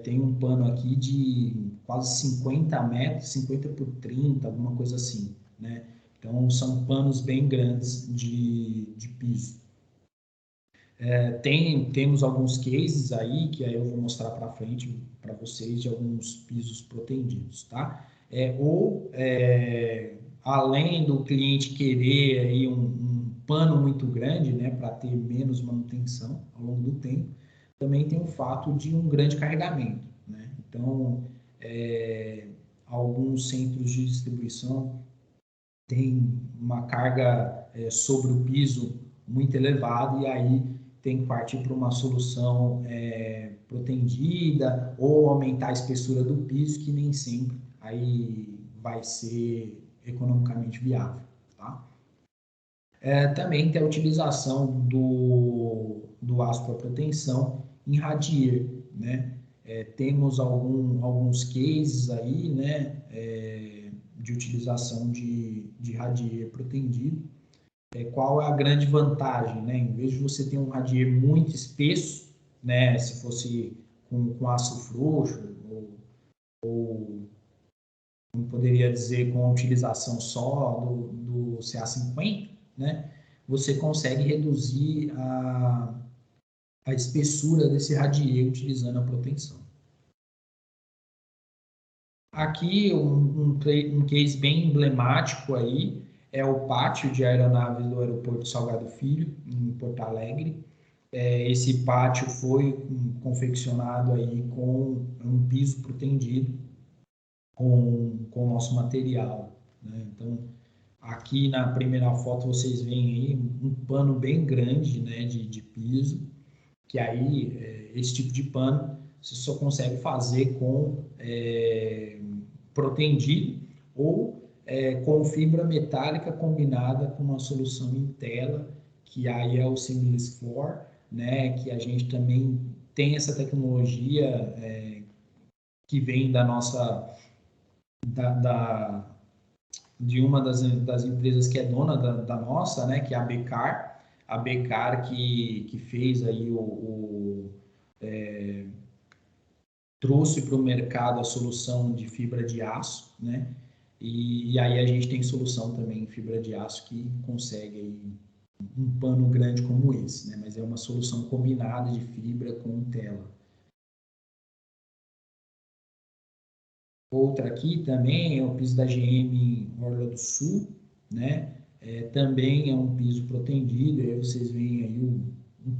tem um pano aqui de quase 50 metros, 50 por 30, alguma coisa assim, né? Então, são panos bem grandes de piso. Temos alguns cases aí, que aí eu vou mostrar para frente para vocês, de alguns pisos protendidos, tá? Além do cliente querer aí um pano muito grande, né, para ter menos manutenção ao longo do tempo, também tem o fato de um grande carregamento, né? Então, alguns centros de distribuição têm uma carga sobre o piso muito elevada e aí tem que partir para uma solução protendida ou aumentar a espessura do piso, que nem sempre aí vai ser economicamente viável, tá? Também tem a utilização do aço para proteção em radier, né? Temos alguns cases aí, né, de utilização de radier protendido. Qual é a grande vantagem, né? Em vez de você ter um radier muito espesso, né, se fosse com aço frouxo, ou como poderia dizer, com a utilização só do CA50, né, você consegue reduzir a espessura desse radier utilizando a proteção. Aqui, um case bem emblemático aí é o pátio de aeronaves do aeroporto Salgado Filho, em Porto Alegre. Esse pátio foi confeccionado aí com um piso protendido com o nosso material, né? Então, aqui na primeira foto vocês veem aí um pano bem grande, né, de piso, que aí esse tipo de pano você só consegue fazer com protendido ou com fibra metálica combinada com uma solução em tela, que aí é o Semilis 4, né, que a gente também tem essa tecnologia que vem da nossa de uma das empresas que é dona da nossa, né, que é a Becar. A Becar que fez aí trouxe para o mercado a solução de fibra de aço, né? E aí a gente tem solução também em fibra de aço que consegue aí um pano grande como esse, né? Mas é uma solução combinada de fibra com tela. Outra aqui também é o piso da GM em Orla do Sul, né? Também é um piso protendido, aí vocês veem aí um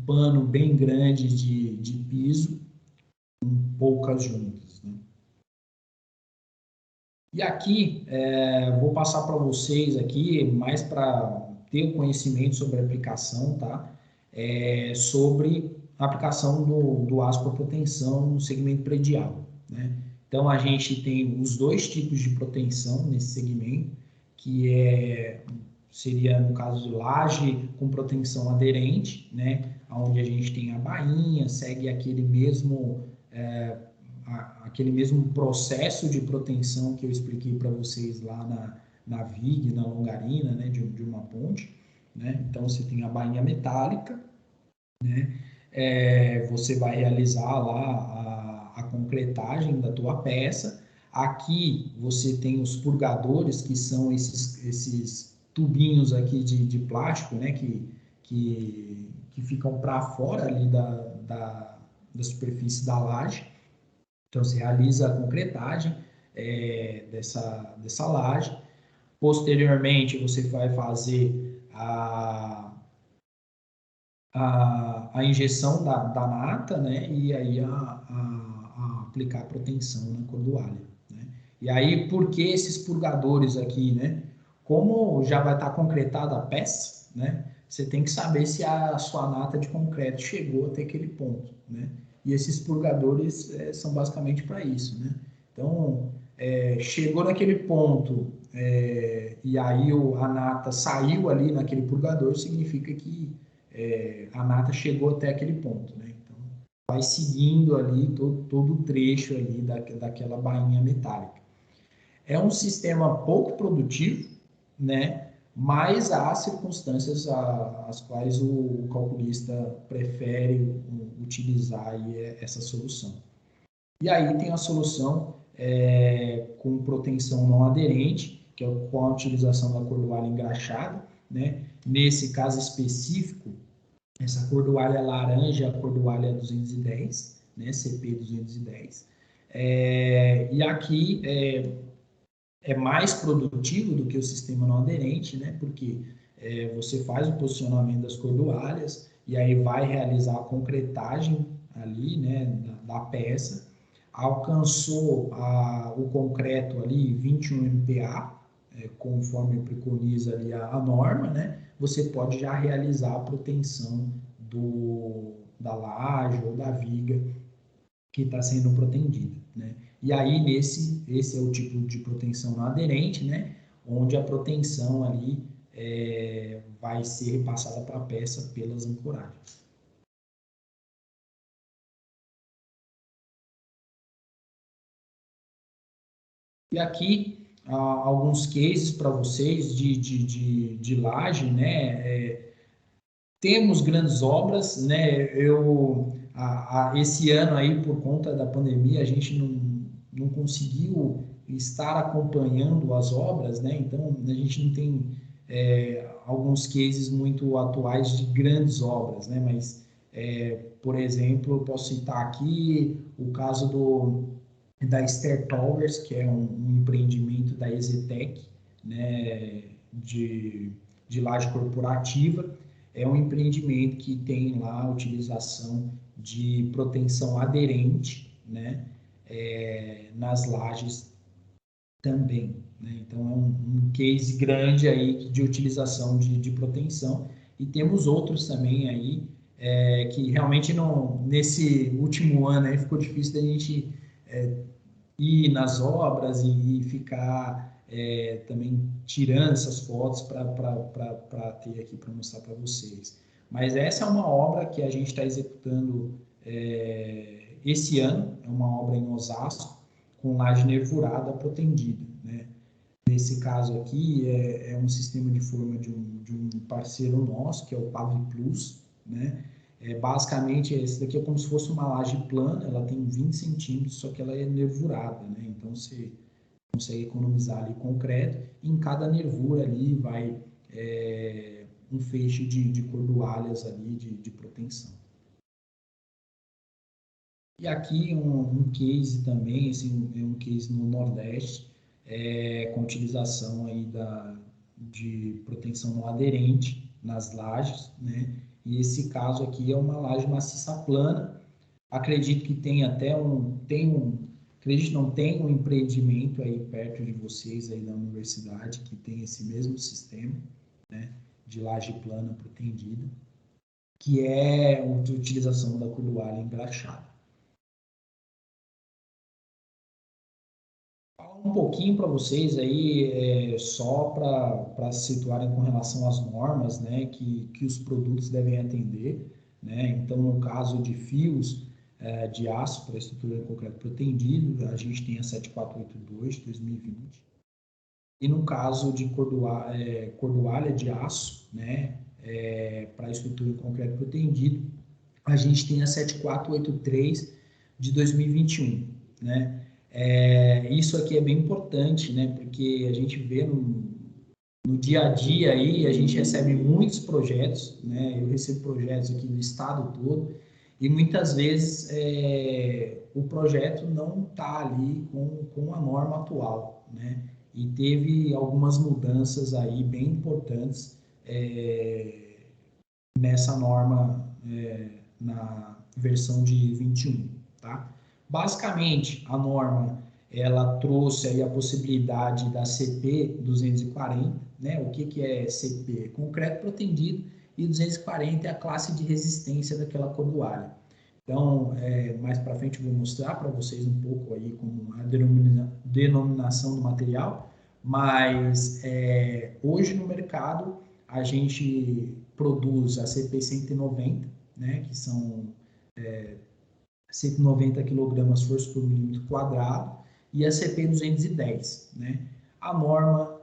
pano bem grande de piso, com poucas juntas, né? E aqui, vou passar para vocês aqui, mais para ter o conhecimento sobre a aplicação, tá? Sobre a aplicação do aço para proteção no segmento predial, né? Então, a gente tem os dois tipos de proteção nesse segmento, que seria, no caso de laje, com proteção aderente, né? Onde a gente tem a bainha, segue aquele mesmo processo de proteção que eu expliquei para vocês lá na viga, na longarina, né? De uma ponte, né? Então, você tem a bainha metálica, né? Você vai realizar lá a concretagem da tua peça. Aqui você tem os purgadores, que são esses tubinhos aqui de plástico, né, que ficam para fora ali da superfície da laje. Então, você realiza a concretagem dessa laje. Posteriormente, você vai fazer a injeção da nata, né, e aí aplicar a proteção na cordoalha, né? E aí, por que esses purgadores aqui, né? Como já vai estar concretada a peça, né, você tem que saber se a sua nata de concreto chegou até aquele ponto, né? E esses purgadores são basicamente para isso, né? Então, chegou naquele ponto e aí a nata saiu ali naquele purgador, significa que a nata chegou até aquele ponto, né? Então, vai seguindo ali todo o trecho ali daquela bainha metálica. É um sistema pouco produtivo, né? Mas há circunstâncias às quais o calculista prefere utilizar aí essa solução. E aí tem a solução com proteção não aderente, que é com a utilização da cordoalha engraxada, né? Nesse caso específico, essa cordoalha laranja é a cordoalha 210, né, CP 210. E aqui é mais produtivo do que o sistema não aderente, né, porque você faz o posicionamento das cordoalhas e aí vai realizar a concretagem ali, né, da peça. Alcançou o concreto ali 21 MPa, conforme preconiza ali a norma, né? Você pode já realizar a proteção da laje ou da viga que está sendo protendida, né? E aí, esse é o tipo de proteção não aderente, né? Onde a proteção ali vai ser repassada para a peça pelas ancoragens. E aqui, alguns cases para vocês de laje, né? Temos grandes obras, né? Esse ano aí, por conta da pandemia, a gente não conseguiu estar acompanhando as obras, né? Então, a gente não tem alguns cases muito atuais de grandes obras, né? Mas, por exemplo, eu posso citar aqui o caso da Ster Towers, que é um empreendimento da Exetec, né? de laje corporativa. É um empreendimento que tem lá a utilização de proteção aderente, né, nas lajes também, né? Então, é um case grande aí de utilização de proteção. E temos outros também aí, que realmente nesse último ano aí ficou difícil da gente ir nas obras e ficar também tirando essas fotos para ter aqui para mostrar para vocês. Mas essa é uma obra que a gente está executando esse ano, é uma obra em Osasco, com laje nervurada protendida, né? Nesse caso aqui, é um sistema de forma de um parceiro nosso, que é o Pave Plus, né? Basicamente, esse daqui é como se fosse uma laje plana, ela tem 20 centímetros, só que ela é nervurada, né? Então, você consegue economizar ali concreto, e em cada nervura ali vai um feixe de cordoalhas ali de proteção. E aqui um case também, assim, é um case no Nordeste, com utilização aí de proteção não aderente nas lajes, né? E esse caso aqui é uma laje maciça plana. Acredito que tem até acredito não tem um empreendimento aí perto de vocês aí da universidade que tem esse mesmo sistema, né, de laje plana protendida, que é a utilização da cordoalha engraxada. Um pouquinho para vocês aí, só para se situarem com relação às normas, né, que os produtos devem atender, né? Então, no caso de fios de aço para estrutura de concreto protendido, a gente tem a 7482 de 2020. E no caso de cordoalha de aço, né, para estrutura de concreto protendido, a gente tem a 7483 de 2021, né? Isso aqui é bem importante, né? Porque a gente vê no dia a dia aí, a gente recebe muitos projetos, né? Eu recebo projetos aqui no estado todo e muitas vezes o projeto não está ali com a norma atual, né? E teve algumas mudanças aí bem importantes nessa norma na versão de 21, tá? Basicamente, a norma ela trouxe aí a possibilidade da CP 240, né? O que é CP? Concreto protendido, e 240 é a classe de resistência daquela cordoalha. Então, mais para frente eu vou mostrar para vocês um pouco aí como a denominação do material, mas hoje no mercado a gente produz a CP 190, né? Que são 190 kg força por milímetro quadrado, e a CP 210, né? A norma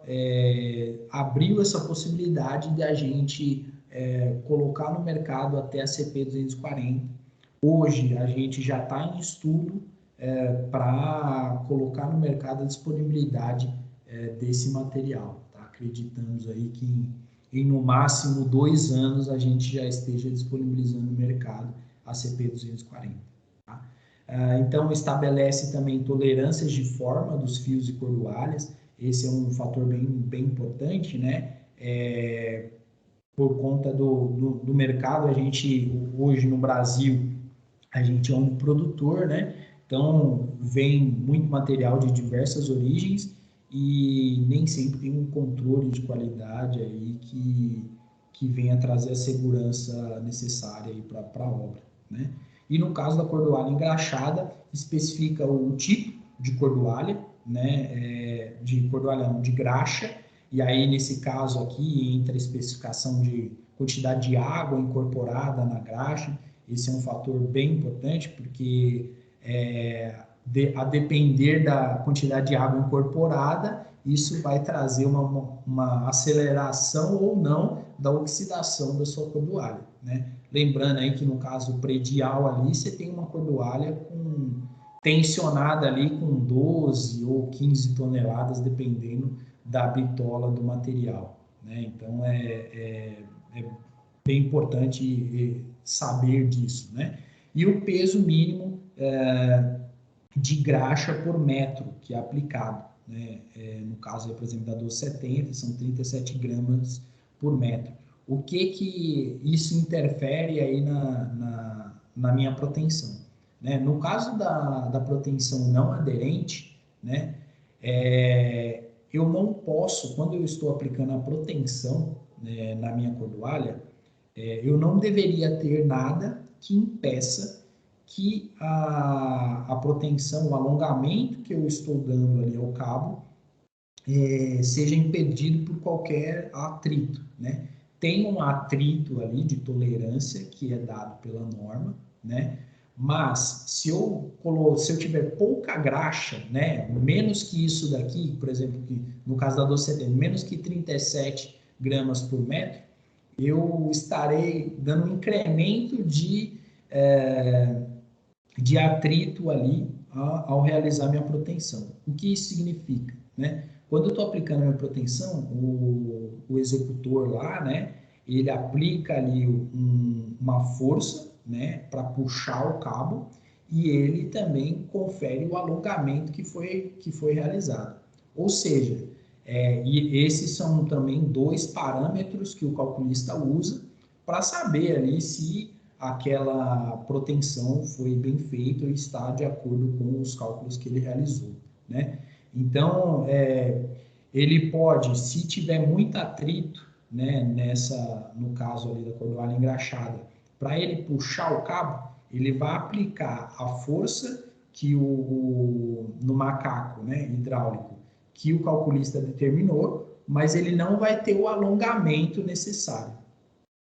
abriu essa possibilidade de a gente colocar no mercado até a CP 240. Hoje a gente já está em estudo para colocar no mercado a disponibilidade desse material, tá? Acreditamos aí que em no máximo 2 anos a gente já esteja disponibilizando no mercado a CP 240. Tá? Então, estabelece também tolerâncias de forma dos fios e cordoalhas. Esse é um fator bem importante, né? Por conta do mercado, a gente, hoje no Brasil, a gente é um produtor, né? Então, vem muito material de diversas origens e nem sempre tem um controle de qualidade aí que venha trazer a segurança necessária para a obra, né? E no caso da cordoalha engraxada, especifica o tipo de cordoalha, né? De cordoalha não, de graxa, e aí nesse caso aqui entra a especificação de quantidade de água incorporada na graxa. Esse é um fator bem importante, porque a depender da quantidade de água incorporada, isso vai trazer uma aceleração ou não da oxidação da sua cordoalha, né? Lembrando aí que no caso predial ali, você tem uma cordoalha tensionada ali com 12 ou 15 toneladas, dependendo da bitola do material, né? Então, é bem importante saber disso, né? E o peso mínimo de graxa por metro que é aplicado, né? No caso, por exemplo, da 1270, são 37 gramas por metro. O que isso interfere aí na minha proteção, né? No caso da proteção não aderente, né? Eu não posso, quando eu estou aplicando a proteção, né, na minha cordoalha, eu não deveria ter nada que impeça que a proteção, o alongamento que eu estou dando ali ao cabo, seja impedido por qualquer atrito, né? Tem um atrito ali de tolerância que é dado pela norma, né? Mas se eu tiver pouca graxa, né, menos que isso daqui, por exemplo, que no caso da 1270, menos que 37 gramas por metro, eu estarei dando um incremento de atrito ali ao realizar minha proteção. O que isso significa, né? Quando eu estou aplicando a minha proteção, o executor lá, né, ele aplica ali uma força, né, para puxar o cabo, e ele também confere o alongamento que foi realizado. Ou seja, e esses são também 2 parâmetros que o calculista usa para saber ali se aquela proteção foi bem feita e está de acordo com os cálculos que ele realizou, né? Então, ele pode, se tiver muito atrito, né, no caso ali da cordoalha engraxada, para ele puxar o cabo, ele vai aplicar a força que no macaco, né, hidráulico, que o calculista determinou, mas ele não vai ter o alongamento necessário.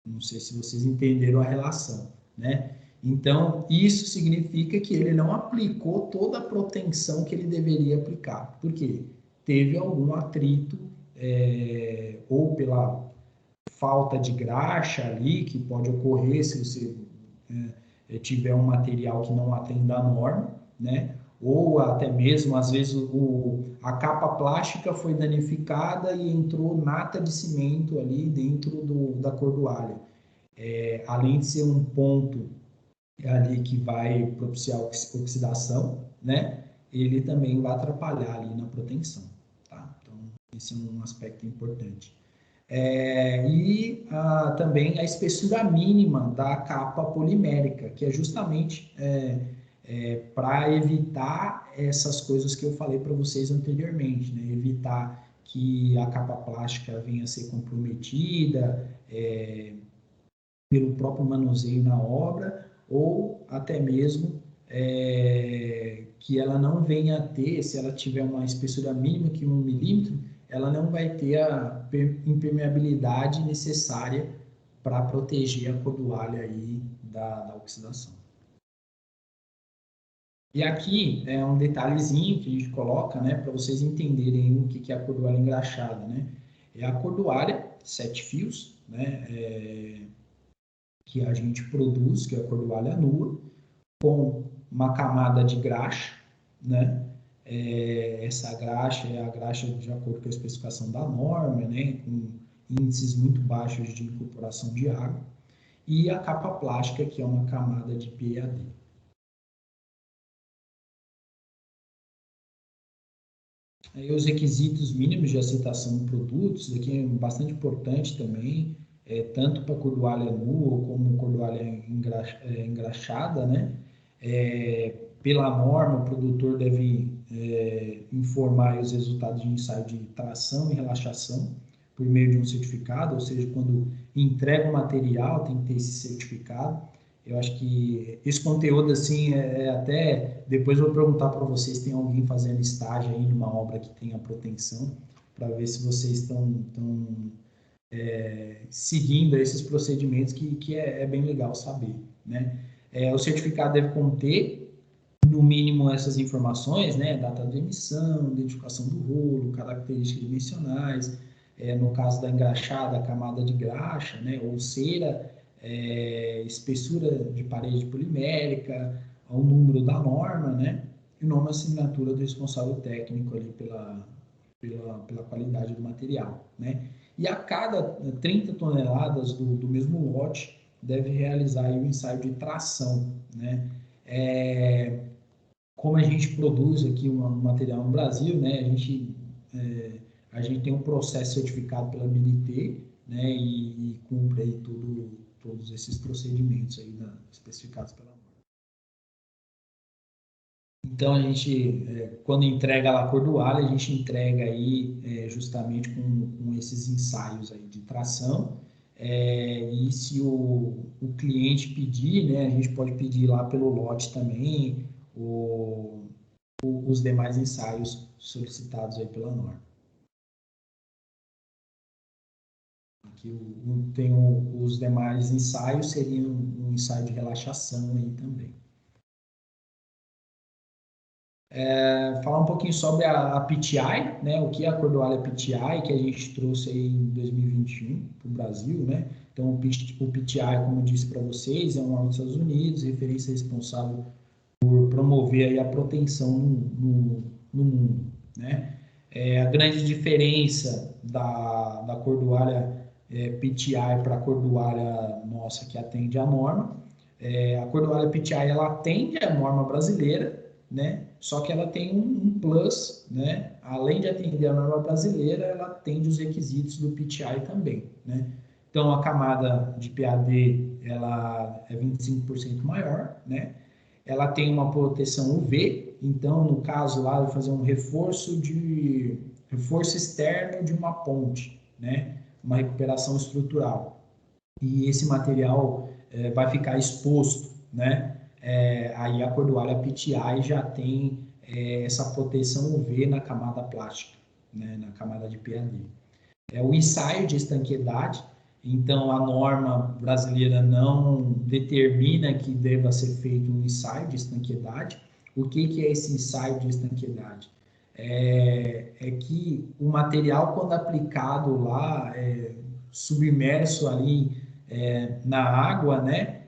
Não sei se vocês entenderam a relação, né? Então, isso significa que ele não aplicou toda a proteção que ele deveria aplicar. Por quê? Teve algum atrito, ou pela falta de graxa ali, que pode ocorrer se você tiver um material que não atende à norma, né? Ou até mesmo, às vezes, a capa plástica foi danificada e entrou nata de cimento ali dentro da cordoalha. Além de ser um ponto ali que vai propiciar oxidação, né? Ele também vai atrapalhar ali na proteção, tá? Então, esse é um aspecto importante. Também a espessura mínima da capa polimérica, que é justamente para evitar essas coisas que eu falei para vocês anteriormente, né? Evitar que a capa plástica venha a ser comprometida pelo próprio manuseio na obra, ou até mesmo que ela não venha a ter, se ela tiver uma espessura mínima que 1 milímetro, ela não vai ter a impermeabilidade necessária para proteger a cordoalha aí da oxidação. E aqui é um detalhezinho que a gente coloca, né, para vocês entenderem o que é a cordoalha engraxada, né? É a cordoalha 7 fios, né, que a gente produz, que é a cordoalha nua, com uma camada de graxa, né? Essa graxa é a graxa de acordo com a especificação da norma, né? Com índices muito baixos de incorporação de água, e a capa plástica, que é uma camada de PAD. Aí os requisitos mínimos de aceitação de produtos, isso aqui é bastante importante também, tanto para cordoalha nua como cordoalha engraxada, né? Pela norma, o produtor deve informar os resultados de ensaio de tração e relaxação por meio de um certificado, ou seja, quando entrega o material tem que ter esse certificado. Eu acho que esse conteúdo, assim, até... Depois eu vou perguntar para vocês se tem alguém fazendo estágio aí numa obra que tenha proteção, para ver se vocês estão seguindo esses procedimentos, que é bem legal saber, né? O certificado deve conter, no mínimo, essas informações, né? Data de emissão, identificação do rolo, características dimensionais, no caso da engraxada, camada de graxa, né? Ou cera, espessura de parede polimérica, o número da norma, né? E o nome e assinatura do responsável técnico ali pela qualidade do material, né? E a cada 30 toneladas do mesmo lote, deve realizar aí o ensaio de tração, né? Como a gente produz aqui um material no Brasil, né? A gente tem um processo certificado pela BNT, né? E cumpre aí todos esses procedimentos aí especificados pela norma. Então, a gente, quando entrega lá a cordoalha, a gente entrega aí justamente com esses ensaios aí de tração. E se o cliente pedir, né, a gente pode pedir lá pelo lote também os demais ensaios solicitados aí pela norma. Aqui tem os demais ensaios, seriam um ensaio de relaxação aí também. Falar um pouquinho sobre a PTI, né? O que é a cordoalha PTI, que a gente trouxe aí em 2021 para o Brasil, né? Então, o PTI, como eu disse para vocês, é um órgão dos Estados Unidos, referência responsável por promover aí a proteção no mundo, né? A grande diferença da cordoalha PTI para a cordoalha nossa que atende a norma, a cordoalha PTI ela atende a norma brasileira, né? Só que ela tem um plus, né? Além de atender a norma brasileira, ela atende os requisitos do PTI também, né? Então, a camada de PAD ela é 25% maior, né? Ela tem uma proteção UV, então, no caso lá, eu vou fazer um reforço externo de uma ponte, né? Uma recuperação estrutural. E esse material vai ficar exposto, né? Aí a cordoalha PTI já tem essa proteção UV na camada plástica, né? Na camada de PAD. O ensaio de estanqueidade, então a norma brasileira não determina que deva ser feito um ensaio de estanqueidade. O que é esse ensaio de estanqueidade? É que o material, quando aplicado lá, submerso ali na água, né?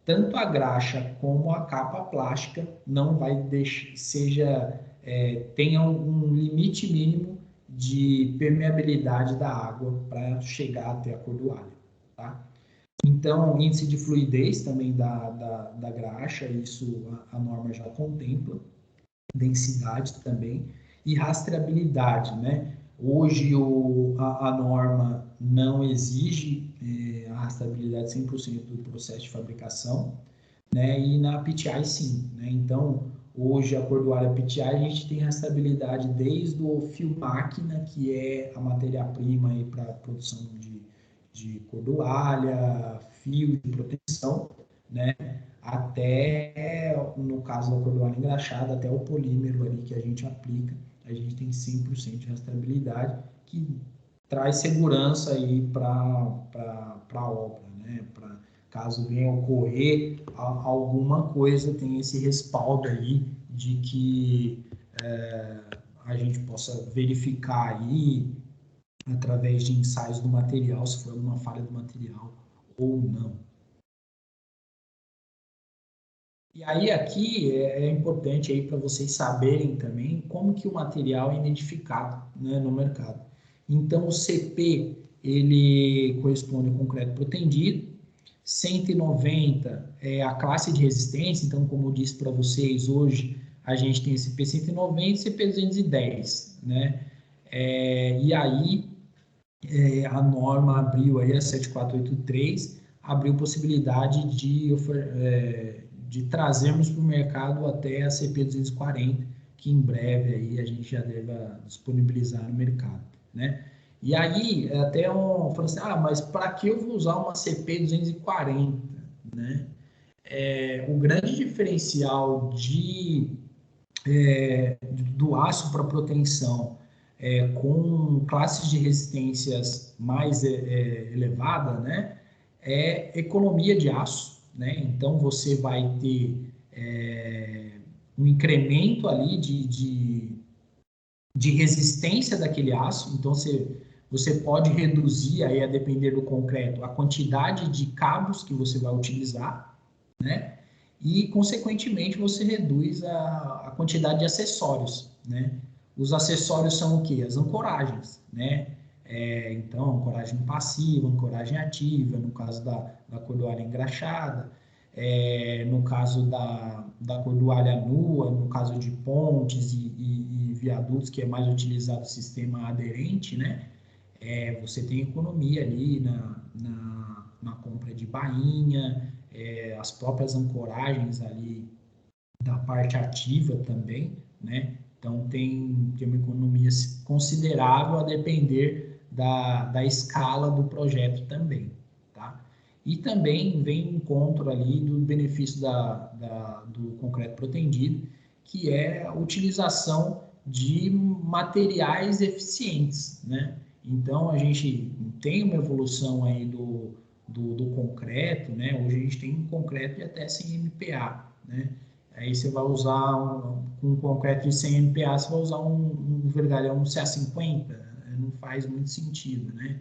Tanto a graxa como a capa plástica não vai deixar, tenha um limite mínimo de permeabilidade da água para chegar até a cordoalha, tá? Então, índice de fluidez também da graxa, isso a norma já contempla, densidade também, e rastreabilidade, né? Hoje a norma não exige a rastreabilidade 100% do processo de fabricação, né? E na PTI sim, né? Então, hoje a cordoalha PTI a gente tem rastreabilidade desde o fio máquina, que é a matéria-prima para a produção de cordoalha, fio de proteção, né? Até, no caso da cordoalha engraxada, até o polímero ali que a gente aplica, a gente tem 100% de rastreabilidade, que traz segurança aí para a obra, né? Para caso venha ocorrer alguma coisa, tem esse respaldo aí de que a gente possa verificar aí através de ensaios do material, se for uma falha do material ou não. E aí aqui é importante aí para vocês saberem também como que o material é identificado, né, no mercado. Então o CP ele corresponde ao concreto protendido, 190 é a classe de resistência, então como eu disse para vocês, hoje a gente tem CP 190 e CP 210, né? E aí a norma abriu aí a 7483, abriu possibilidade de trazermos para o mercado até a CP 240, que em breve aí a gente já deve disponibilizar no mercado, né? E aí, até falou assim, mas para que eu vou usar uma CP 240, né? O grande diferencial do aço para proteção com classes de resistências mais elevada, né? É economia de aço, né? Então, você vai ter um incremento ali de resistência daquele aço, então você pode reduzir, aí a depender do concreto, a quantidade de cabos que você vai utilizar, né? E, consequentemente, você reduz a quantidade de acessórios, né? Os acessórios são o quê? As ancoragens, né? Então, ancoragem passiva, ancoragem ativa, no caso da cordoalha engraxada, no caso da cordoalha nua, no caso de pontes e viadutos, que é mais utilizado o sistema aderente, né? Você tem economia ali na compra de bainha, as próprias ancoragens ali da parte ativa também, né? Então tem uma economia considerável a depender da escala do projeto também, tá? E também vem encontro ali do benefício do concreto protendido, que é a utilização de materiais eficientes, né? Então a gente tem uma evolução aí do concreto, né? Hoje a gente tem um concreto de até 100 MPa, né? Aí você vai usar um concreto de 100 MPa, você vai usar um vergalhão CA50, não faz muito sentido, né?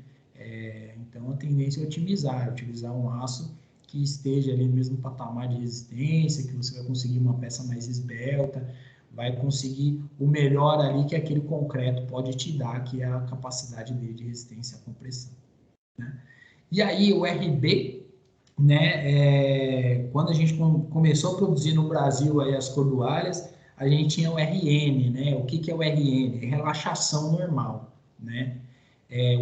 Então a tendência é utilizar um aço que esteja ali no mesmo patamar de resistência, que você vai conseguir uma peça mais esbelta, vai conseguir o melhor ali que aquele concreto pode te dar, que é a capacidade dele de resistência à compressão, né? E aí o RB, né, quando a gente começou a produzir no Brasil aí as cordoalhas, a gente tinha o RN, né? O que é o RN? É relaxação normal, né?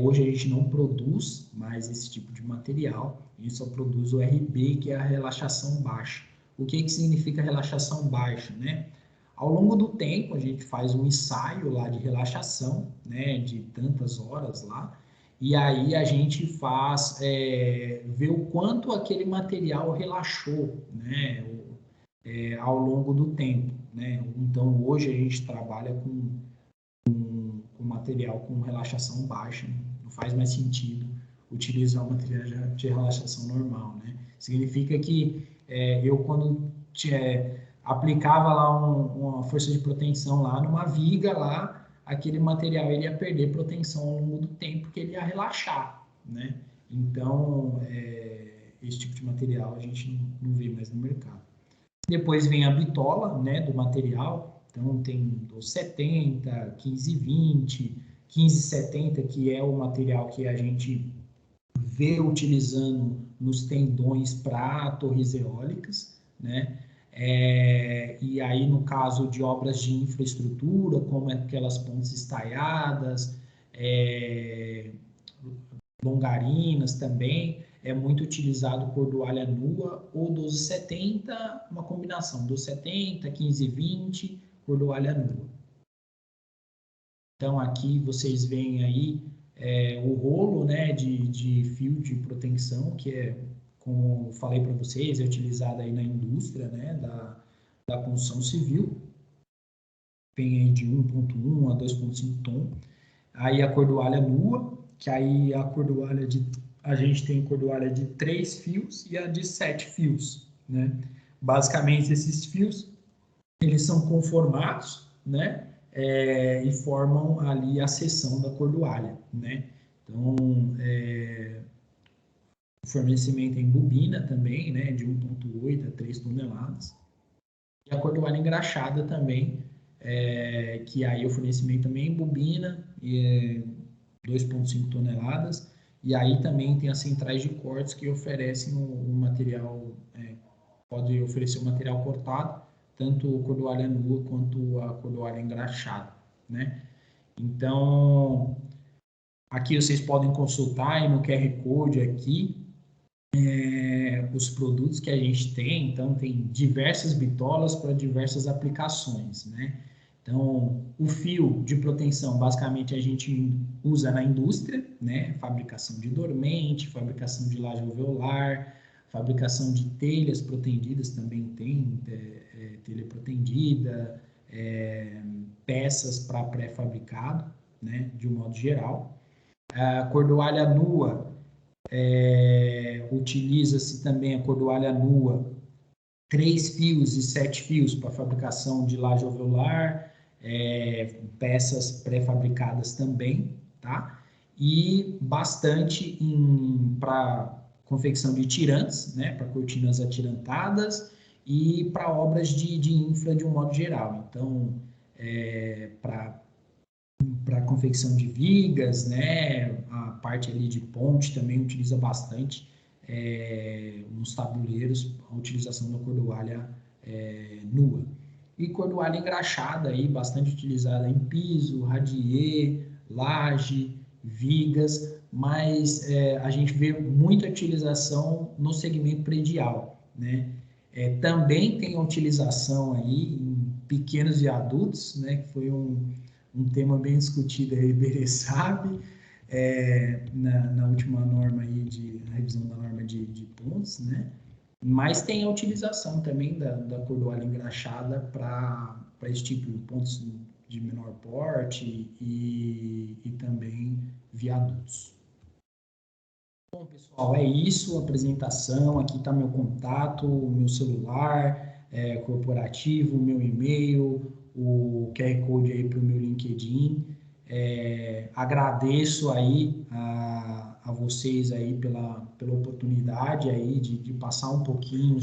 Hoje a gente não produz mais esse tipo de material, a gente só produz o RB, que é a relaxação baixa. O que significa relaxação baixa, né? Ao longo do tempo, a gente faz um ensaio lá de relaxação, né, de tantas horas lá, e aí a gente faz, ver o quanto aquele material relaxou, né, ao longo do tempo, né? Então, hoje a gente trabalha com material com relaxação baixa, não faz mais sentido utilizar o material de relaxação normal, né? Significa que eu, quando aplicava lá uma força de proteção lá numa viga lá, aquele material ele ia perder proteção ao longo do tempo, porque ele ia relaxar, né? Então, esse tipo de material a gente não vê mais no mercado. Depois vem a bitola, né, do material. Então, tem 1270, 1520, 1570, que é o material que a gente vê utilizando nos tendões para torres eólicas, né? E aí, no caso de obras de infraestrutura, como aquelas pontes estaiadas, longarinas também, é muito utilizado cordoalha nua ou 1270, uma combinação, 1270, 1520, cordoalha nua. Então, aqui vocês veem aí o rolo, né, de fio de proteção, que como falei para vocês, é utilizado aí na indústria, né, da construção civil. Vem aí de 1.1 a 2.5 tom. Aí a cordoalha nua, que aí a gente tem cordoalha de 3 fios e a de 7 fios, né? Basicamente, esses fios, eles são conformados, né? E formam ali a seção da cordoalha, né? Então, o fornecimento em bobina também, né? De 1.8 a 3 toneladas. E a cordoalha engraxada também, que aí o fornecimento também em bobina, 2,5 toneladas, e aí também tem as centrais de cortes que oferecem um material, pode oferecer um material cortado, tanto cordoalha nua quanto a cordoalha engraxada, né? Então, aqui vocês podem consultar aí no QR Code aqui, os produtos que a gente tem. Então, tem diversas bitolas para diversas aplicações, né? Então, o fio de proteção, basicamente, a gente usa na indústria, né? Fabricação de dormente, fabricação de laje alveolar, fabricação de telhas protendidas também tem, telha protendida, peças para pré-fabricado, né? De um modo geral. A cordoalha nua, utiliza-se também a cordoalha nua, 3 fios e 7 fios para fabricação de laje alveolar, peças pré-fabricadas também, tá? E bastante para confecção de tirantes, né? Para cortinas atirantadas e para obras de infra de um modo geral. Então, para confecção de vigas, né? A parte ali de ponte também utiliza bastante nos tabuleiros a utilização da cordoalha nua. E cordoalha engraxada aí, bastante utilizada em piso, radier, laje, vigas, mas a gente vê muita utilização no segmento predial, né? Também tem a utilização aí em pequenos viadutos, né? Que foi um tema bem discutido aí, Iberê sabe, na última norma aí na revisão da norma de pontos, né? Mas tem a utilização também da cordoalha engraxada para esse tipo de pontos de menor porte e também viadutos. Bom, pessoal, é isso, a apresentação. Aqui está meu contato, o meu celular corporativo, o meu e-mail, o QR Code aí para o meu LinkedIn. Agradeço aí a vocês aí pela oportunidade aí de passar um pouquinho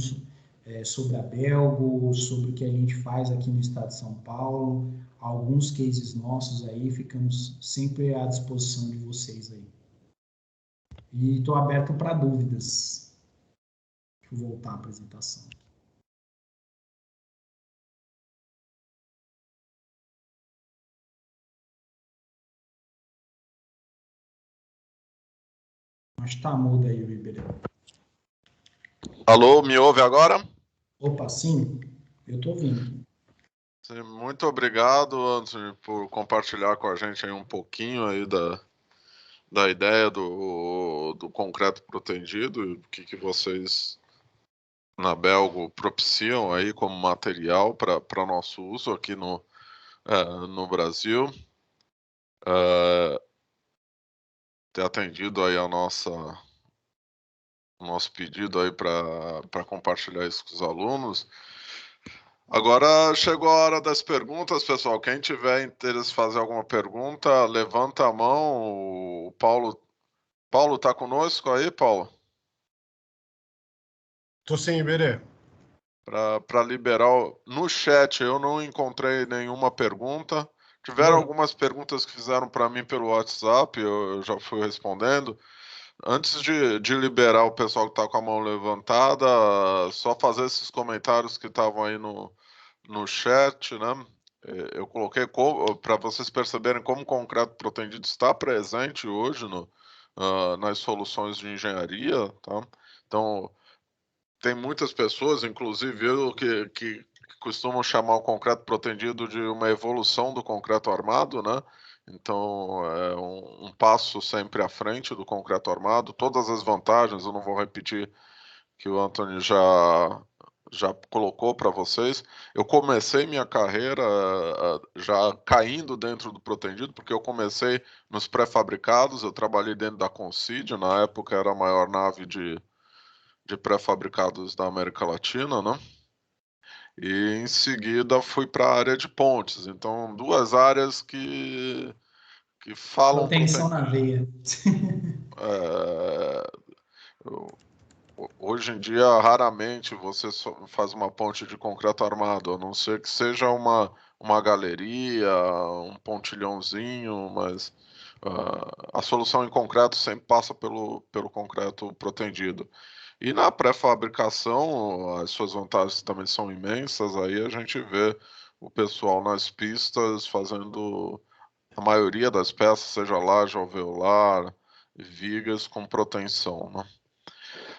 sobre a Belgo, sobre o que a gente faz aqui no estado de São Paulo, alguns cases nossos aí, ficamos sempre à disposição de vocês aí. E estou aberto para dúvidas. Deixa eu voltar à apresentação. Acho que está mudo aí, Ribeirão. Alô, me ouve agora? Opa, sim, eu estou ouvindo. Sim, muito obrigado, Anthony, por compartilhar com a gente aí um pouquinho aí da ideia do concreto protendido e o que vocês na Belgo propiciam aí como material para nosso uso aqui no Brasil. Ter atendido aí o nosso pedido aí para compartilhar isso com os alunos. Agora chegou a hora das perguntas, pessoal. Quem tiver interesse em fazer alguma pergunta, levanta a mão. O Paulo está conosco aí, Paulo? Tô sim, Iberê. Para liberar. No chat eu não encontrei nenhuma pergunta. Tiveram algumas perguntas que fizeram para mim pelo WhatsApp, eu já fui respondendo. Antes de liberar o pessoal que está com a mão levantada, só fazer esses comentários que estavam aí no chat, né? Eu coloquei para vocês perceberem como o concreto protendido está presente hoje nas soluções de engenharia, tá? Então, tem muitas pessoas, inclusive eu, que costumam chamar o concreto protendido de uma evolução do concreto armado, né? Então, é um passo sempre à frente do concreto armado. Todas as vantagens, eu não vou repetir, que o Anthony já colocou para vocês. Eu comecei minha carreira já caindo dentro do protendido, porque eu comecei nos pré-fabricados, eu trabalhei dentro da Concid, na época era a maior nave de pré-fabricados da América Latina, né? E em seguida fui para a área de pontes. Então, duas áreas que falam Proteção na veia. Hoje em dia, raramente você faz uma ponte de concreto armado, a não ser que seja uma galeria, um pontilhãozinho, mas a solução em concreto sempre passa pelo concreto protendido. E na pré-fabricação, as suas vantagens também são imensas, aí a gente vê o pessoal nas pistas fazendo a maioria das peças, seja laje alveolar, vigas com proteção, né?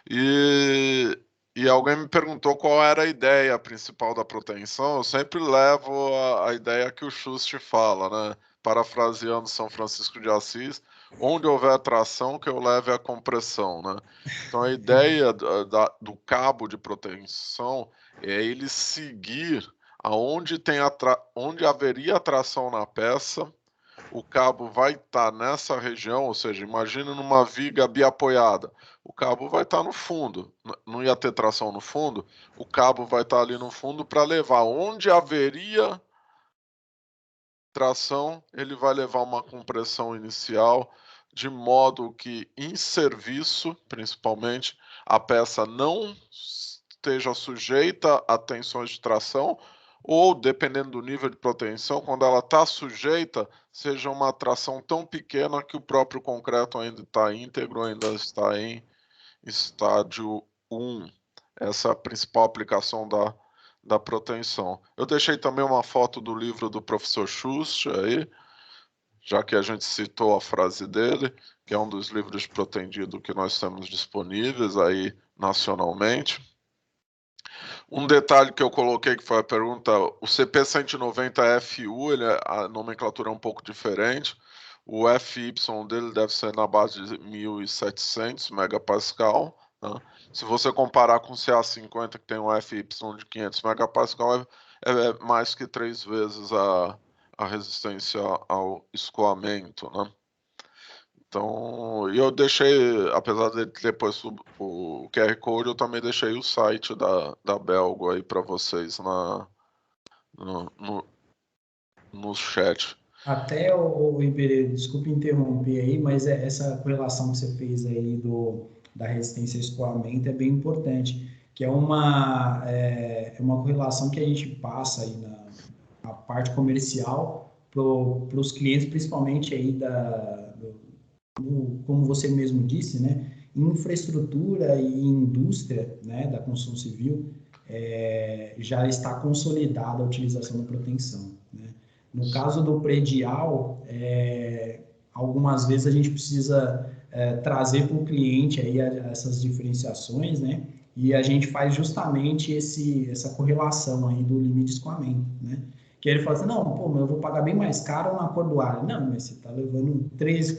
E E alguém me perguntou qual era a ideia principal da proteção. Eu sempre levo a ideia que o Schuster fala, né? Parafraseando São Francisco de Assis, onde houver tração, que eu leve a compressão, né? Então, a ideia do cabo de proteção é ele seguir aonde onde haveria tração na peça, o cabo vai estar nessa região, ou seja, imagine numa viga biapoiada, o cabo vai estar no fundo, não ia ter tração no fundo, o cabo vai estar ali no fundo para levar onde haveria tração, ele vai levar uma compressão inicial, de modo que em serviço, principalmente, a peça não esteja sujeita a tensões de tração, ou, dependendo do nível de proteção, quando ela está sujeita, seja uma tração tão pequena que o próprio concreto ainda está íntegro, ainda está em estádio 1. Essa é a principal aplicação da proteção. Eu deixei também uma foto do livro do professor Schuster aí, já que a gente citou a frase dele, que é um dos livros protendidos que nós temos disponíveis aí nacionalmente. Um detalhe que eu coloquei, que foi a pergunta, o CP190FU, a nomenclatura é um pouco diferente. O FY dele deve ser na base de 1.700 megapascal. Né? Se você comparar com o CA50, que tem um FY de 500 megapascal, é mais que 3 vezes a resistência ao escoamento. Né? Então, eu deixei, apesar de depois o QR Code, eu também deixei o site da Belgo aí para vocês no chat. Até o Iberê, desculpe interromper aí, mas essa correlação que você fez aí da resistência ao escoamento é bem importante, que é uma correlação que a gente passa aí na parte comercial para os clientes, principalmente aí como você mesmo disse, né, infraestrutura e indústria, né, da construção civil, já está consolidada a utilização da proteção, né? No caso do predial, algumas vezes a gente precisa trazer para o cliente aí essas diferenciações, né? E a gente faz justamente essa correlação aí do limite de escoamento, né? Que ele fala assim, não, pô, mas eu vou pagar bem mais caro na acordoalho. Não, mas você está levando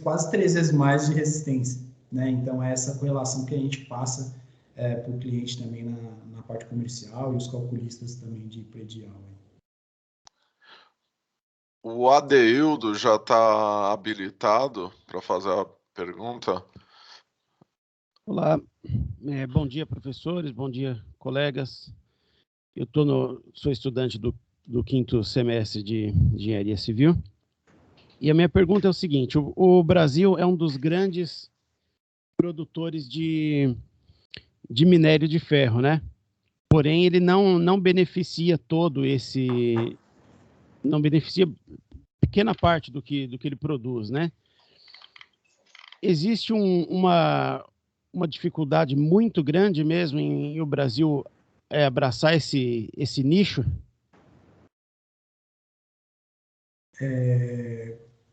quase 3 vezes mais de resistência, né? Então, é essa correlação que a gente passa para o cliente também na parte comercial e os calculistas também de predial. O Adeildo já está habilitado para fazer a pergunta? Olá, bom dia, professores, bom dia, colegas. Eu sou estudante do 5º semestre de Engenharia Civil, e a minha pergunta é o seguinte, o Brasil é um dos grandes produtores de minério de ferro, né? Porém, ele não beneficia não beneficia pequena parte do que ele produz, né? Existe uma dificuldade muito grande mesmo em o Brasil abraçar esse nicho?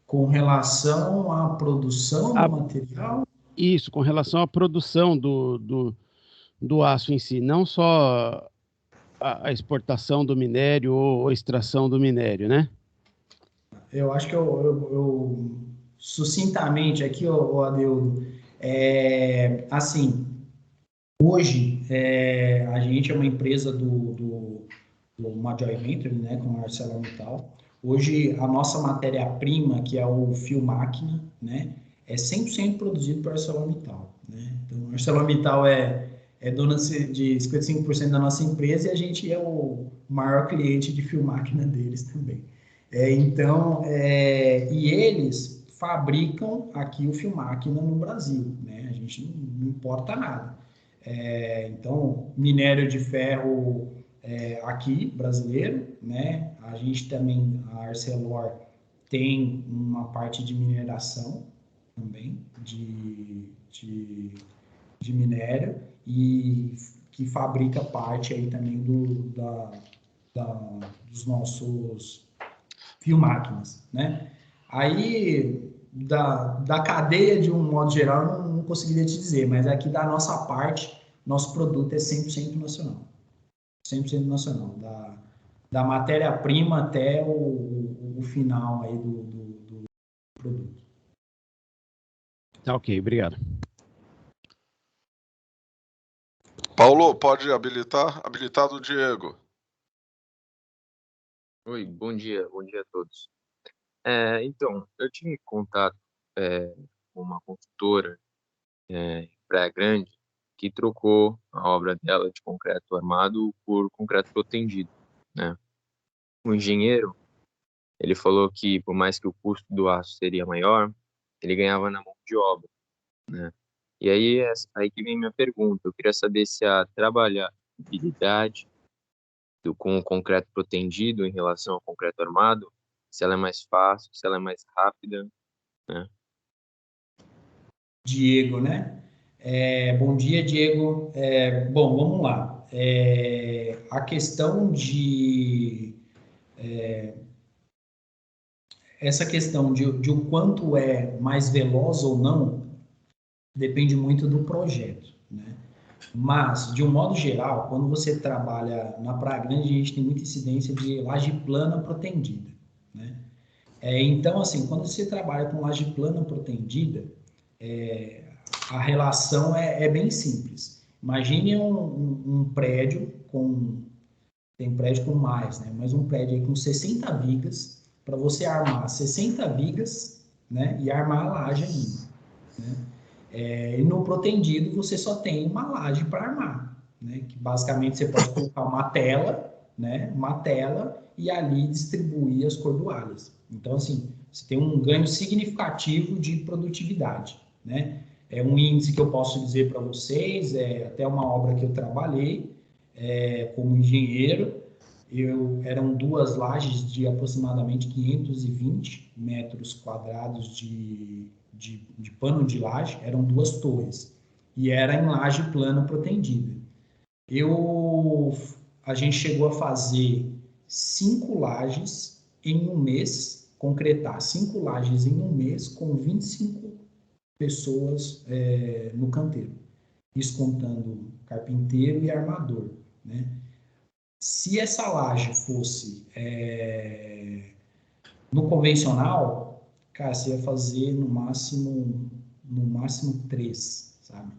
Com relação à produção do material? Isso, com relação à produção do aço em si, não só a exportação do minério ou a extração do minério, né? Eu acho que eu sucintamente aqui, Adeudo, assim, hoje a gente é uma empresa do Majoy Venture, né, com a ArcelorMittal. Hoje a nossa matéria-prima, que é o fio máquina, né, é 100% produzido por ArcelorMittal, né? Então, a ArcelorMittal é dona de 55% da nossa empresa e a gente é o maior cliente de fio máquina deles também. E eles fabricam aqui o fio máquina no Brasil, né? A gente não importa nada. Então, minério de ferro aqui, brasileiro, né? A gente também, a Arcelor, tem uma parte de mineração também, de minério, e que fabrica parte aí também dos nossos fio máquinas, né? Aí, da cadeia, de um modo geral, eu não conseguiria te dizer, mas aqui da nossa parte, nosso produto é 100% nacional. 100% nacional. Da matéria-prima até o final aí do produto. Tá ok, obrigado. Paulo, pode habilitar? Habilitado o Diego. Oi, bom dia a todos. Então, eu tive contato com uma consultora em Praia Grande que trocou a obra dela de concreto armado por concreto protendido, né? O engenheiro, ele falou que por mais que o custo do aço seria maior, ele ganhava na mão de obra, né? E aí que vem minha pergunta. Eu queria saber se a trabalhabilidade com o concreto protendido em relação ao concreto armado, se ela é mais fácil, se ela é mais rápida, né? Diego, né? Bom dia, Diego. Bom, vamos lá. A questão essa questão de o quanto é mais veloz ou não depende muito do projeto, né? Mas, de um modo geral, quando você trabalha na Praia Grande, a gente tem muita incidência de laje plana protendida, né? Então, assim, quando você trabalha com laje plana protendida, a relação é bem simples. Imagine um prédio tem prédio com mais, né? Mas um prédio aí com 60 vigas, para você armar 60 vigas, né? E armar a laje ainda, né? E no protendido você só tem uma laje para armar, né? Que basicamente você pode colocar uma tela, né? Uma tela e ali distribuir as cordoalhas. Então, assim, você tem um ganho significativo de produtividade, né? Um índice que eu posso dizer para vocês, até uma obra que eu trabalhei como engenheiro, eram duas lajes de aproximadamente 520 metros quadrados de pano de laje, eram duas torres, e era em laje plana protendida. A gente chegou a fazer 5 lajes em um mês, concretar 5 lajes em um mês com 25 pessoas no canteiro, isso contando carpinteiro e armador, né? Se essa laje fosse no convencional, cara, você ia fazer no máximo 3, sabe?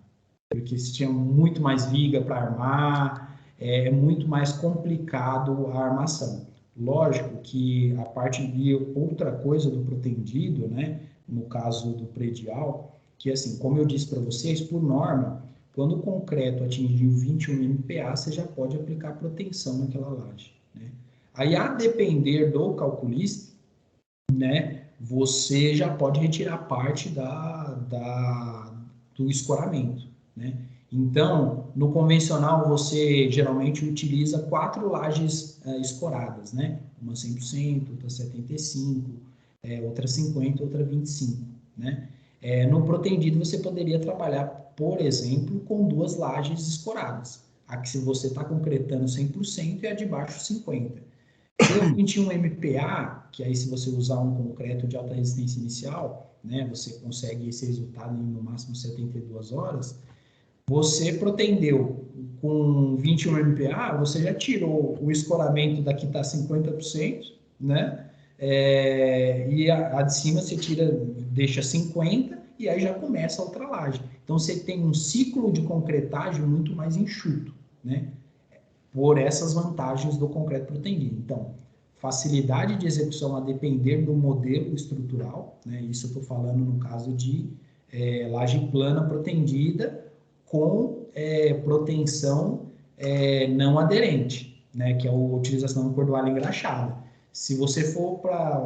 Porque você tinha muito mais viga para armar, é muito mais complicado a armação. Lógico que a parte de outra coisa do protendido, né, no caso do predial, que assim, como eu disse para vocês, por norma, quando o concreto atingiu 21 MPa, você já pode aplicar proteção naquela laje, né? Aí, a depender do calculista, né, você já pode retirar parte do escoramento, né? Então, no convencional, você geralmente utiliza 4 lajes escoradas, né? Uma 100%, outra 75%, outra 50%, outra 25%, né? No protendido, você poderia trabalhar, por exemplo, com 2 lajes escoradas. A que se você está concretando 100% e a de baixo 50%. Tem 21 MPa, que aí se você usar um concreto de alta resistência inicial, né, você consegue esse resultado em no máximo 72 horas. Você protendeu com 21 MPa, você já tirou o escoramento daqui está 50%, né? E a de cima você deixa 50% e aí já começa a outra laje. Então você tem um ciclo de concretagem muito mais enxuto, né? Por essas vantagens do concreto protendido. Então, facilidade de execução a depender do modelo estrutural, né? Isso eu estou falando no caso de laje plana protendida com proteção não aderente, né? Que é a utilização de cordoalha engraxada. Se você for para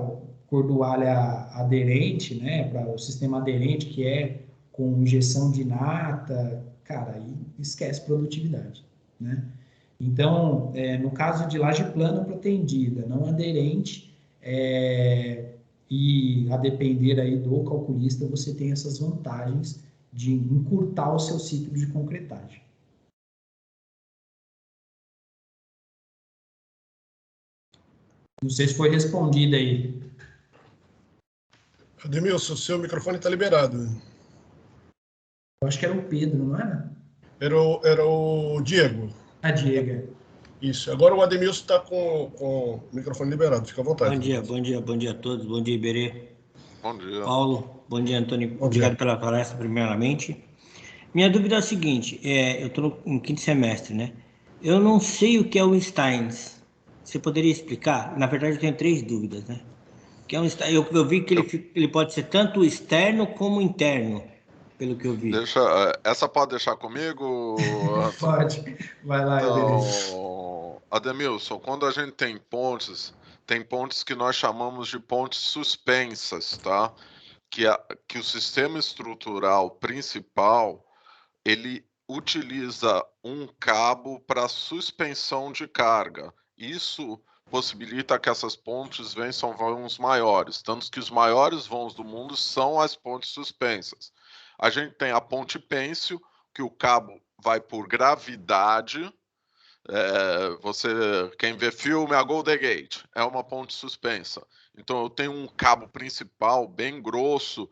cordoalha aderente, né? Para o sistema aderente, que é com injeção de nata, cara, aí esquece produtividade, né? Então, no caso de laje plana protendida, não aderente, e a depender aí do calculista, você tem essas vantagens de encurtar o seu ciclo de concretagem. Não sei se foi respondido aí. Ademilson, seu microfone está liberado. Eu acho que era o Pedro, não era? Era o Diego. A Diego. Isso. Agora o Ademilson está com o microfone liberado. Fica à vontade. Bom dia a todos. Bom dia, Iberê. Bom dia. Paulo, bom dia, Antônio. Bom Obrigado dia. pela palestra, primeiramente. Minha dúvida é a seguinte: eu estou no quinto semestre, né? Eu não sei o que é o Steins. Você poderia explicar? Na verdade, eu tenho 3 dúvidas, né? O que é um Steins? Eu vi que ele pode ser tanto externo como interno, pelo que eu vi. Essa pode deixar comigo, Antônio? Pode. Vai lá, Iberê. Então, Ademilson, quando a gente tem pontes que nós chamamos de pontes suspensas, tá? Que o sistema estrutural principal, ele utiliza um cabo para suspensão de carga. Isso possibilita que essas pontes vençam voos maiores, tanto que os maiores voos do mundo são as pontes suspensas. A gente tem a ponte pênsil, que o cabo vai por gravidade. Quem vê filme, a Golden Gate é uma ponte suspensa. Então eu tenho um cabo principal bem grosso,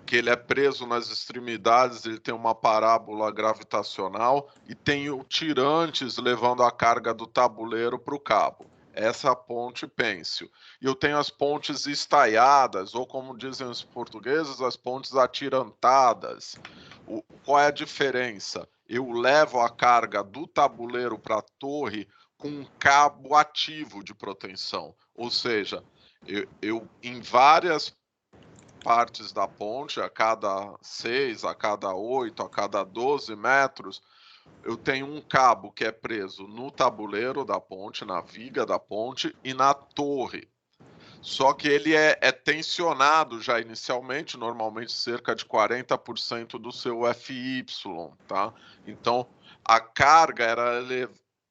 que ele é preso nas extremidades, ele tem uma parábola gravitacional e tem tirantes levando a carga do tabuleiro para o cabo. Essa é a ponte pênsil. E eu tenho as pontes estaiadas, ou como dizem os portugueses, as pontes atirantadas. Qual é a diferença? Eu levo a carga do tabuleiro para a torre com um cabo ativo de proteção. Ou seja, eu em várias partes da ponte, a cada 6, a cada 8, a cada 12 metros, eu tenho um cabo que é preso no tabuleiro da ponte, na viga da ponte e na torre. Só que ele é tensionado já inicialmente, normalmente cerca de 40% do seu FY, tá? Então, a carga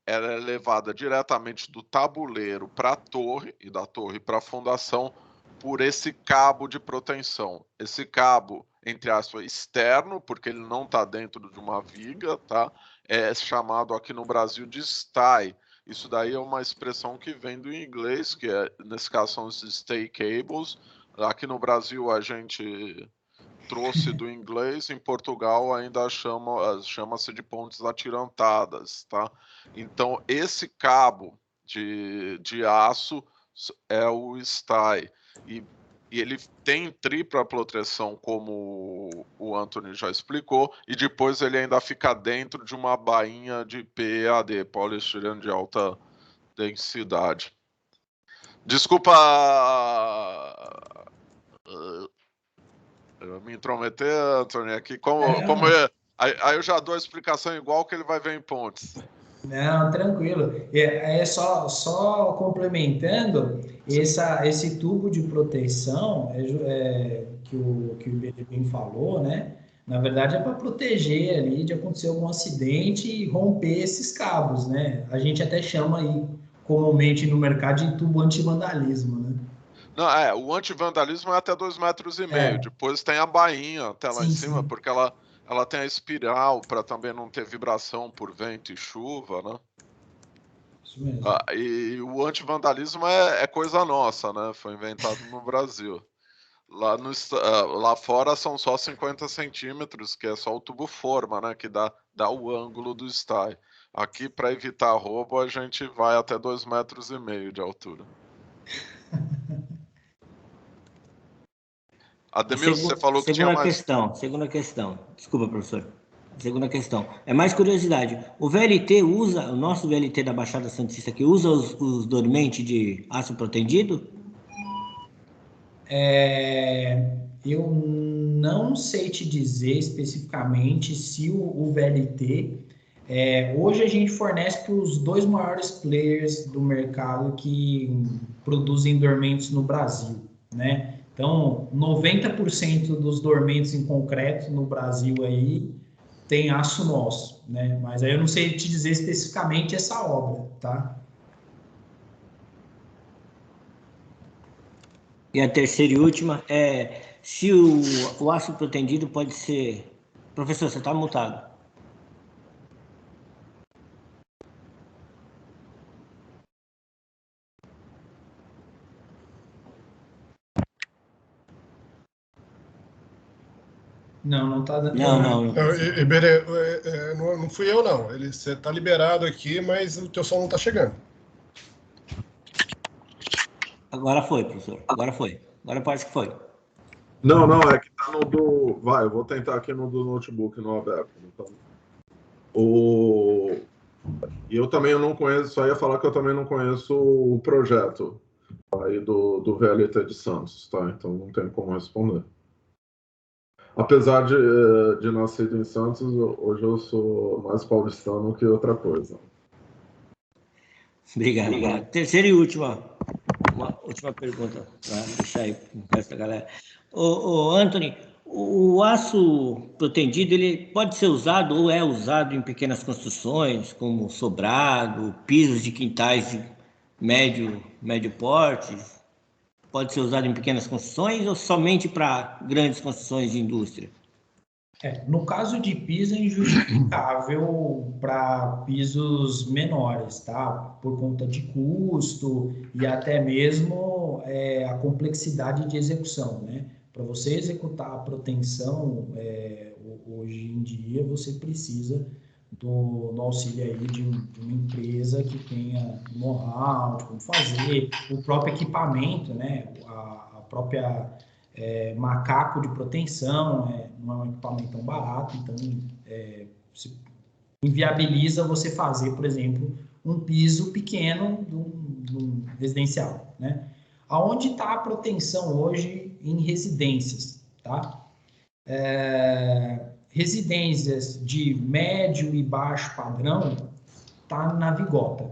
era levada diretamente do tabuleiro para a torre e da torre para a fundação por esse cabo de proteção. Esse cabo, entre aspas, externo, porque ele não está dentro de uma viga, tá? É chamado aqui no Brasil de stay. Isso daí é uma expressão que vem do inglês, que nesse caso são os stay cables. Aqui no Brasil a gente trouxe do inglês, em Portugal ainda chama-se de pontes atirantadas, tá? Então esse cabo de aço é o stay. E ele tem tripla proteção, como o Anthony já explicou, e depois ele ainda fica dentro de uma bainha de PEAD, poliestireno de alta densidade. Desculpa me intrometer, Anthony, aqui. Aí eu já dou a explicação igual que ele vai ver em pontes. Não, tranquilo. Só complementando, esse tubo de proteção que o Iberê falou, né? Na verdade é para proteger ali de acontecer algum acidente e romper esses cabos, né? A gente até chama aí comumente no mercado de tubo anti-vandalismo, né? Não, o antivandalismo é até 2,5 metros. Depois tem a bainha até lá em cima, sim. porque ela tem a espiral para também não ter vibração por vento e chuva, né? Isso mesmo. E o antivandalismo é coisa nossa, né? Foi inventado no Brasil. Lá fora são só 50 centímetros, que é só o tubo forma, né? Que dá o ângulo do stay. Aqui, para evitar roubo, a gente vai até 2,5 metros de altura. Ademilson, você falou que tinha mais... Segunda questão. Desculpa, professor. Segunda questão. É mais curiosidade. O VLT o nosso VLT da Baixada Santista aqui, usa os dormentes de aço protendido? Eu não sei te dizer especificamente se o VLT. Hoje a gente fornece para os 2 maiores players do mercado que produzem dormentes no Brasil, né? Então, 90% dos dormentes em concreto no Brasil aí tem aço nosso, né? Mas aí eu não sei te dizer especificamente essa obra, tá? E a terceira e última é se o aço protendido pode ser... Professor, você está mutado. Não tá dando. Não. Iberê, não fui eu, não. Você tá liberado aqui, mas o teu som não tá chegando. Agora foi, professor. Agora foi. Agora parece que foi. Não, é que tá no do... Vai, eu vou tentar aqui no do notebook, no aberto. Então, E eu também não conheço, só ia falar que eu também não conheço o projeto aí do VLT de Santos, tá? Então não tem como responder. Apesar de nascido em Santos, hoje eu sou mais paulistano que outra coisa. Obrigado. Terceira e última pergunta, para deixar aí para o resto da galera. Anthony, o aço protendido, ele pode ser usado ou é usado em pequenas construções, como sobrado, pisos de quintais de médio porte? Pode ser usado em pequenas construções ou somente para grandes construções de indústria? No caso de piso, é injustificável para pisos menores, tá? Por conta de custo e até mesmo a complexidade de execução, né? Para você executar a proteção, hoje em dia, você precisa do auxílio aí de uma empresa que tenha know-how de como fazer, o próprio equipamento, né? A própria macaco de proteção, não é um equipamento tão barato, então inviabiliza você fazer, por exemplo, um piso pequeno de um residencial, né? Aonde está a proteção hoje em residências, tá? Residências de médio e baixo padrão tá na vigota,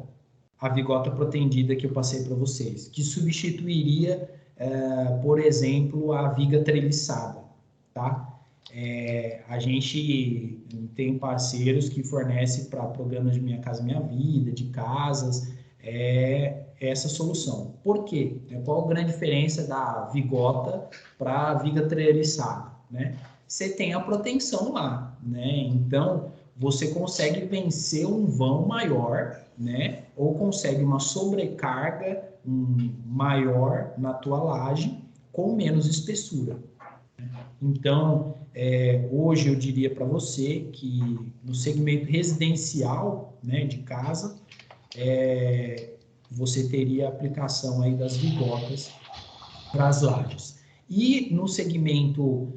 a vigota protendida que eu passei para vocês, que substituiria, por exemplo, a viga treliçada, tá? A gente tem parceiros que fornecem para programas de Minha Casa Minha Vida, de casas, essa solução. Por quê? Qual a grande diferença da vigota para a viga treliçada, né? Você tem a proteção lá, né? Então, você consegue vencer um vão maior, né? Ou consegue uma sobrecarga maior na tua laje com menos espessura. Então, hoje eu diria para você que no segmento residencial, né, de casa, você teria a aplicação aí das vigotas para as lajes. E no segmento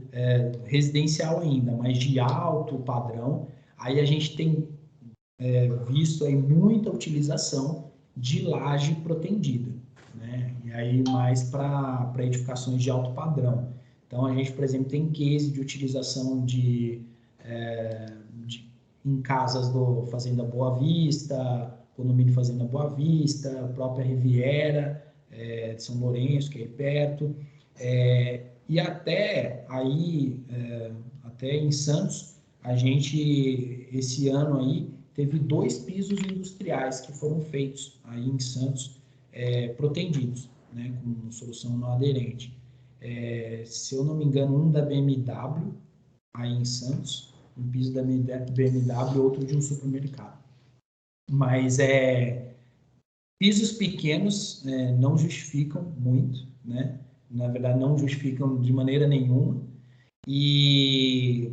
residencial ainda, mas de alto padrão, aí a gente tem visto aí muita utilização de laje protendida, né? E aí mais para edificações de alto padrão. Então a gente, por exemplo, tem case de utilização em casas do Fazenda Boa Vista, condomínio Fazenda Boa Vista, própria Riviera de São Lourenço, que é aí perto, e até aí, até em Santos, a gente, esse ano aí, teve 2 pisos industriais que foram feitos aí em Santos, protendidos, né, com solução não aderente. Se eu não me engano, um da BMW, aí em Santos, um piso da BMW e outro de um supermercado. Mas pisos pequenos não justificam muito, né? Na verdade, não justificam de maneira nenhuma. E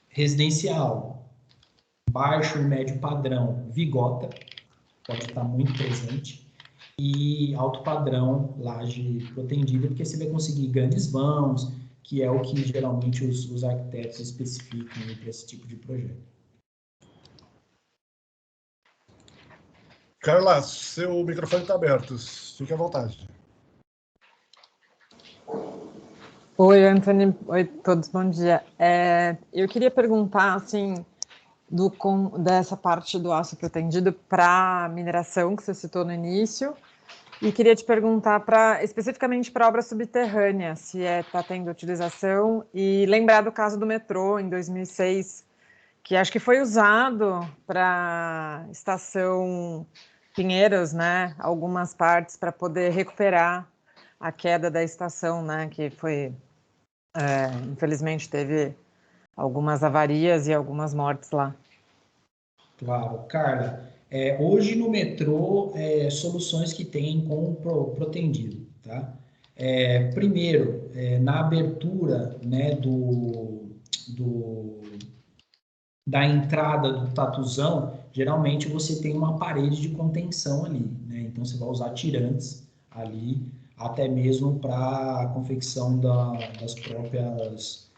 residencial, baixo e médio padrão, vigota, pode estar muito presente. E alto padrão, laje protendida, porque você vai conseguir grandes vãos, que é o que geralmente os arquitetos especificam para esse tipo de projeto. Carla, seu microfone está aberto. Fique à vontade. Oi, Anthony. Oi, todos. Bom dia. Eu queria perguntar, assim, dessa parte do aço protendido para mineração, que você citou no início, e queria te perguntar especificamente para obra subterrânea, se está tendo utilização, e lembrar do caso do metrô, em 2006, que acho que foi usado para estação Pinheiros, né, algumas partes para poder recuperar a queda da estação, né, que foi, infelizmente, teve algumas avarias e algumas mortes lá. Claro, Carla. Hoje no metrô, soluções que tem com protendido, tá? Primeiro, na abertura, né, da entrada do tatuzão, geralmente você tem uma parede de contenção ali, né? Então você vai usar tirantes ali, até mesmo para a confecção das próprias...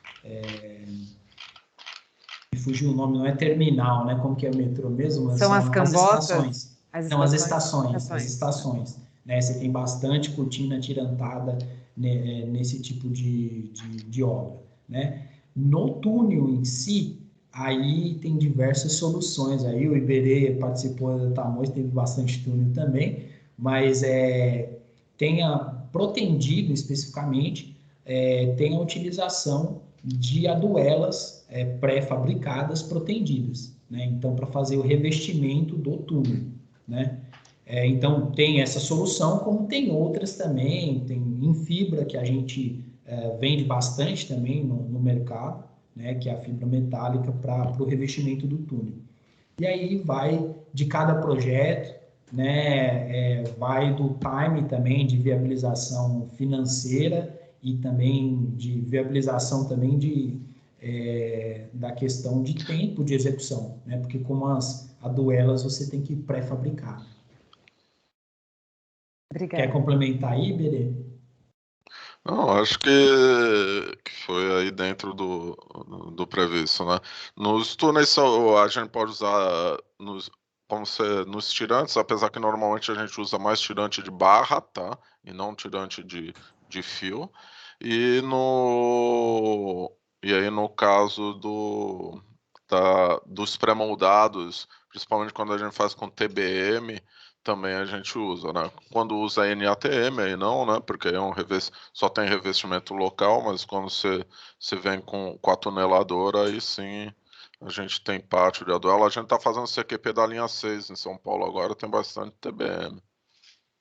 me fugiu o nome, não é terminal, né? Como que é o metrô mesmo? Mas São as cambotas? estações. Não, as estações. Né? Você tem bastante cortina tirantada nesse tipo de obra, né? No túnel em si, aí tem diversas soluções. Aí o Iberê participou da Tamoios, teve bastante túnel também, mas protendido especificamente, tem a utilização de aduelas pré-fabricadas protendidas, né? Então, para fazer o revestimento do túnel, né? Então, tem essa solução, como tem outras também, tem em fibra, que a gente vende bastante também no mercado, né? Que é a fibra metálica para o revestimento do túnel. E aí vai de cada projeto, né? Vai do time também de viabilização financeira e também de viabilização também da questão de tempo de execução, né? Porque como as aduelas você tem que pré-fabricar. Obrigada. Quer complementar aí, Berê? Não, acho que foi aí dentro do previsto, né? Nos túneis a gente pode usar nos tirantes, apesar que normalmente a gente usa mais tirante de barra, tá? E não tirante de fio. E aí no caso dos pré-moldados, principalmente quando a gente faz com TBM, também a gente usa, né? Quando usa NATM, aí não, né? Porque é só tem revestimento local, mas quando você vem com a tuneladora, aí sim a gente tem pátio de aduela. A gente tá fazendo CQP da linha 6 em São Paulo agora, tem bastante TBM.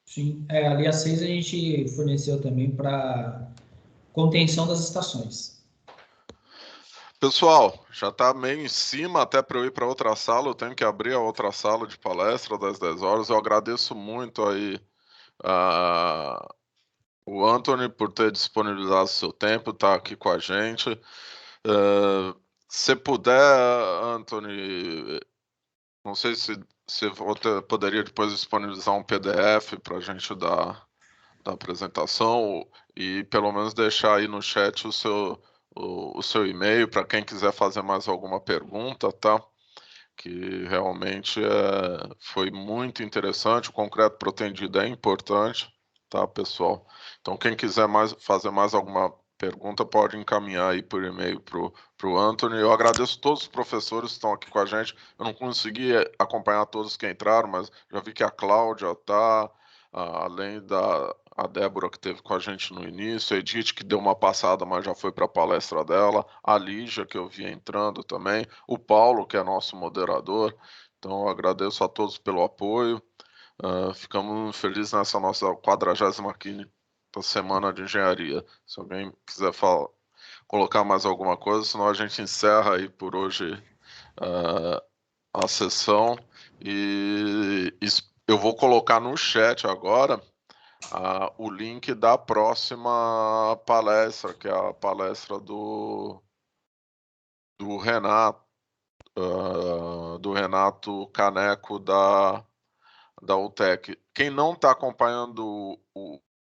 Sim, a linha 6 a gente forneceu também para contenção das estações. Pessoal, já está meio em cima até para eu ir para outra sala. Eu tenho que abrir a outra sala de palestra das 10 horas. Eu agradeço muito aí o Anthony por ter disponibilizado seu tempo, estar aqui com a gente. Se puder, Anthony, não sei se você poderia depois disponibilizar um PDF para a gente da apresentação e pelo menos deixar aí no chat o seu e-mail para quem quiser fazer mais alguma pergunta, tá? Que realmente foi muito interessante. O concreto protendido é importante, tá, pessoal? Então, quem quiser fazer mais alguma pergunta, pode encaminhar aí por e-mail para o Anthony. Eu agradeço todos os professores que estão aqui com a gente. Eu não consegui acompanhar todos que entraram, mas já vi que a Cláudia tá, além a Débora, que esteve com a gente no início, a Edith, que deu uma passada, mas já foi para a palestra dela, a Lígia, que eu vi entrando também, o Paulo, que é nosso moderador. Então, eu agradeço a todos pelo apoio. Ficamos felizes nessa nossa 45ª semana de engenharia. Se alguém quiser colocar mais alguma coisa, senão a gente encerra aí por hoje a sessão. E eu vou colocar no chat agora o link da próxima palestra, que é a palestra do Renato, Caneco da UTEC. Quem não está acompanhando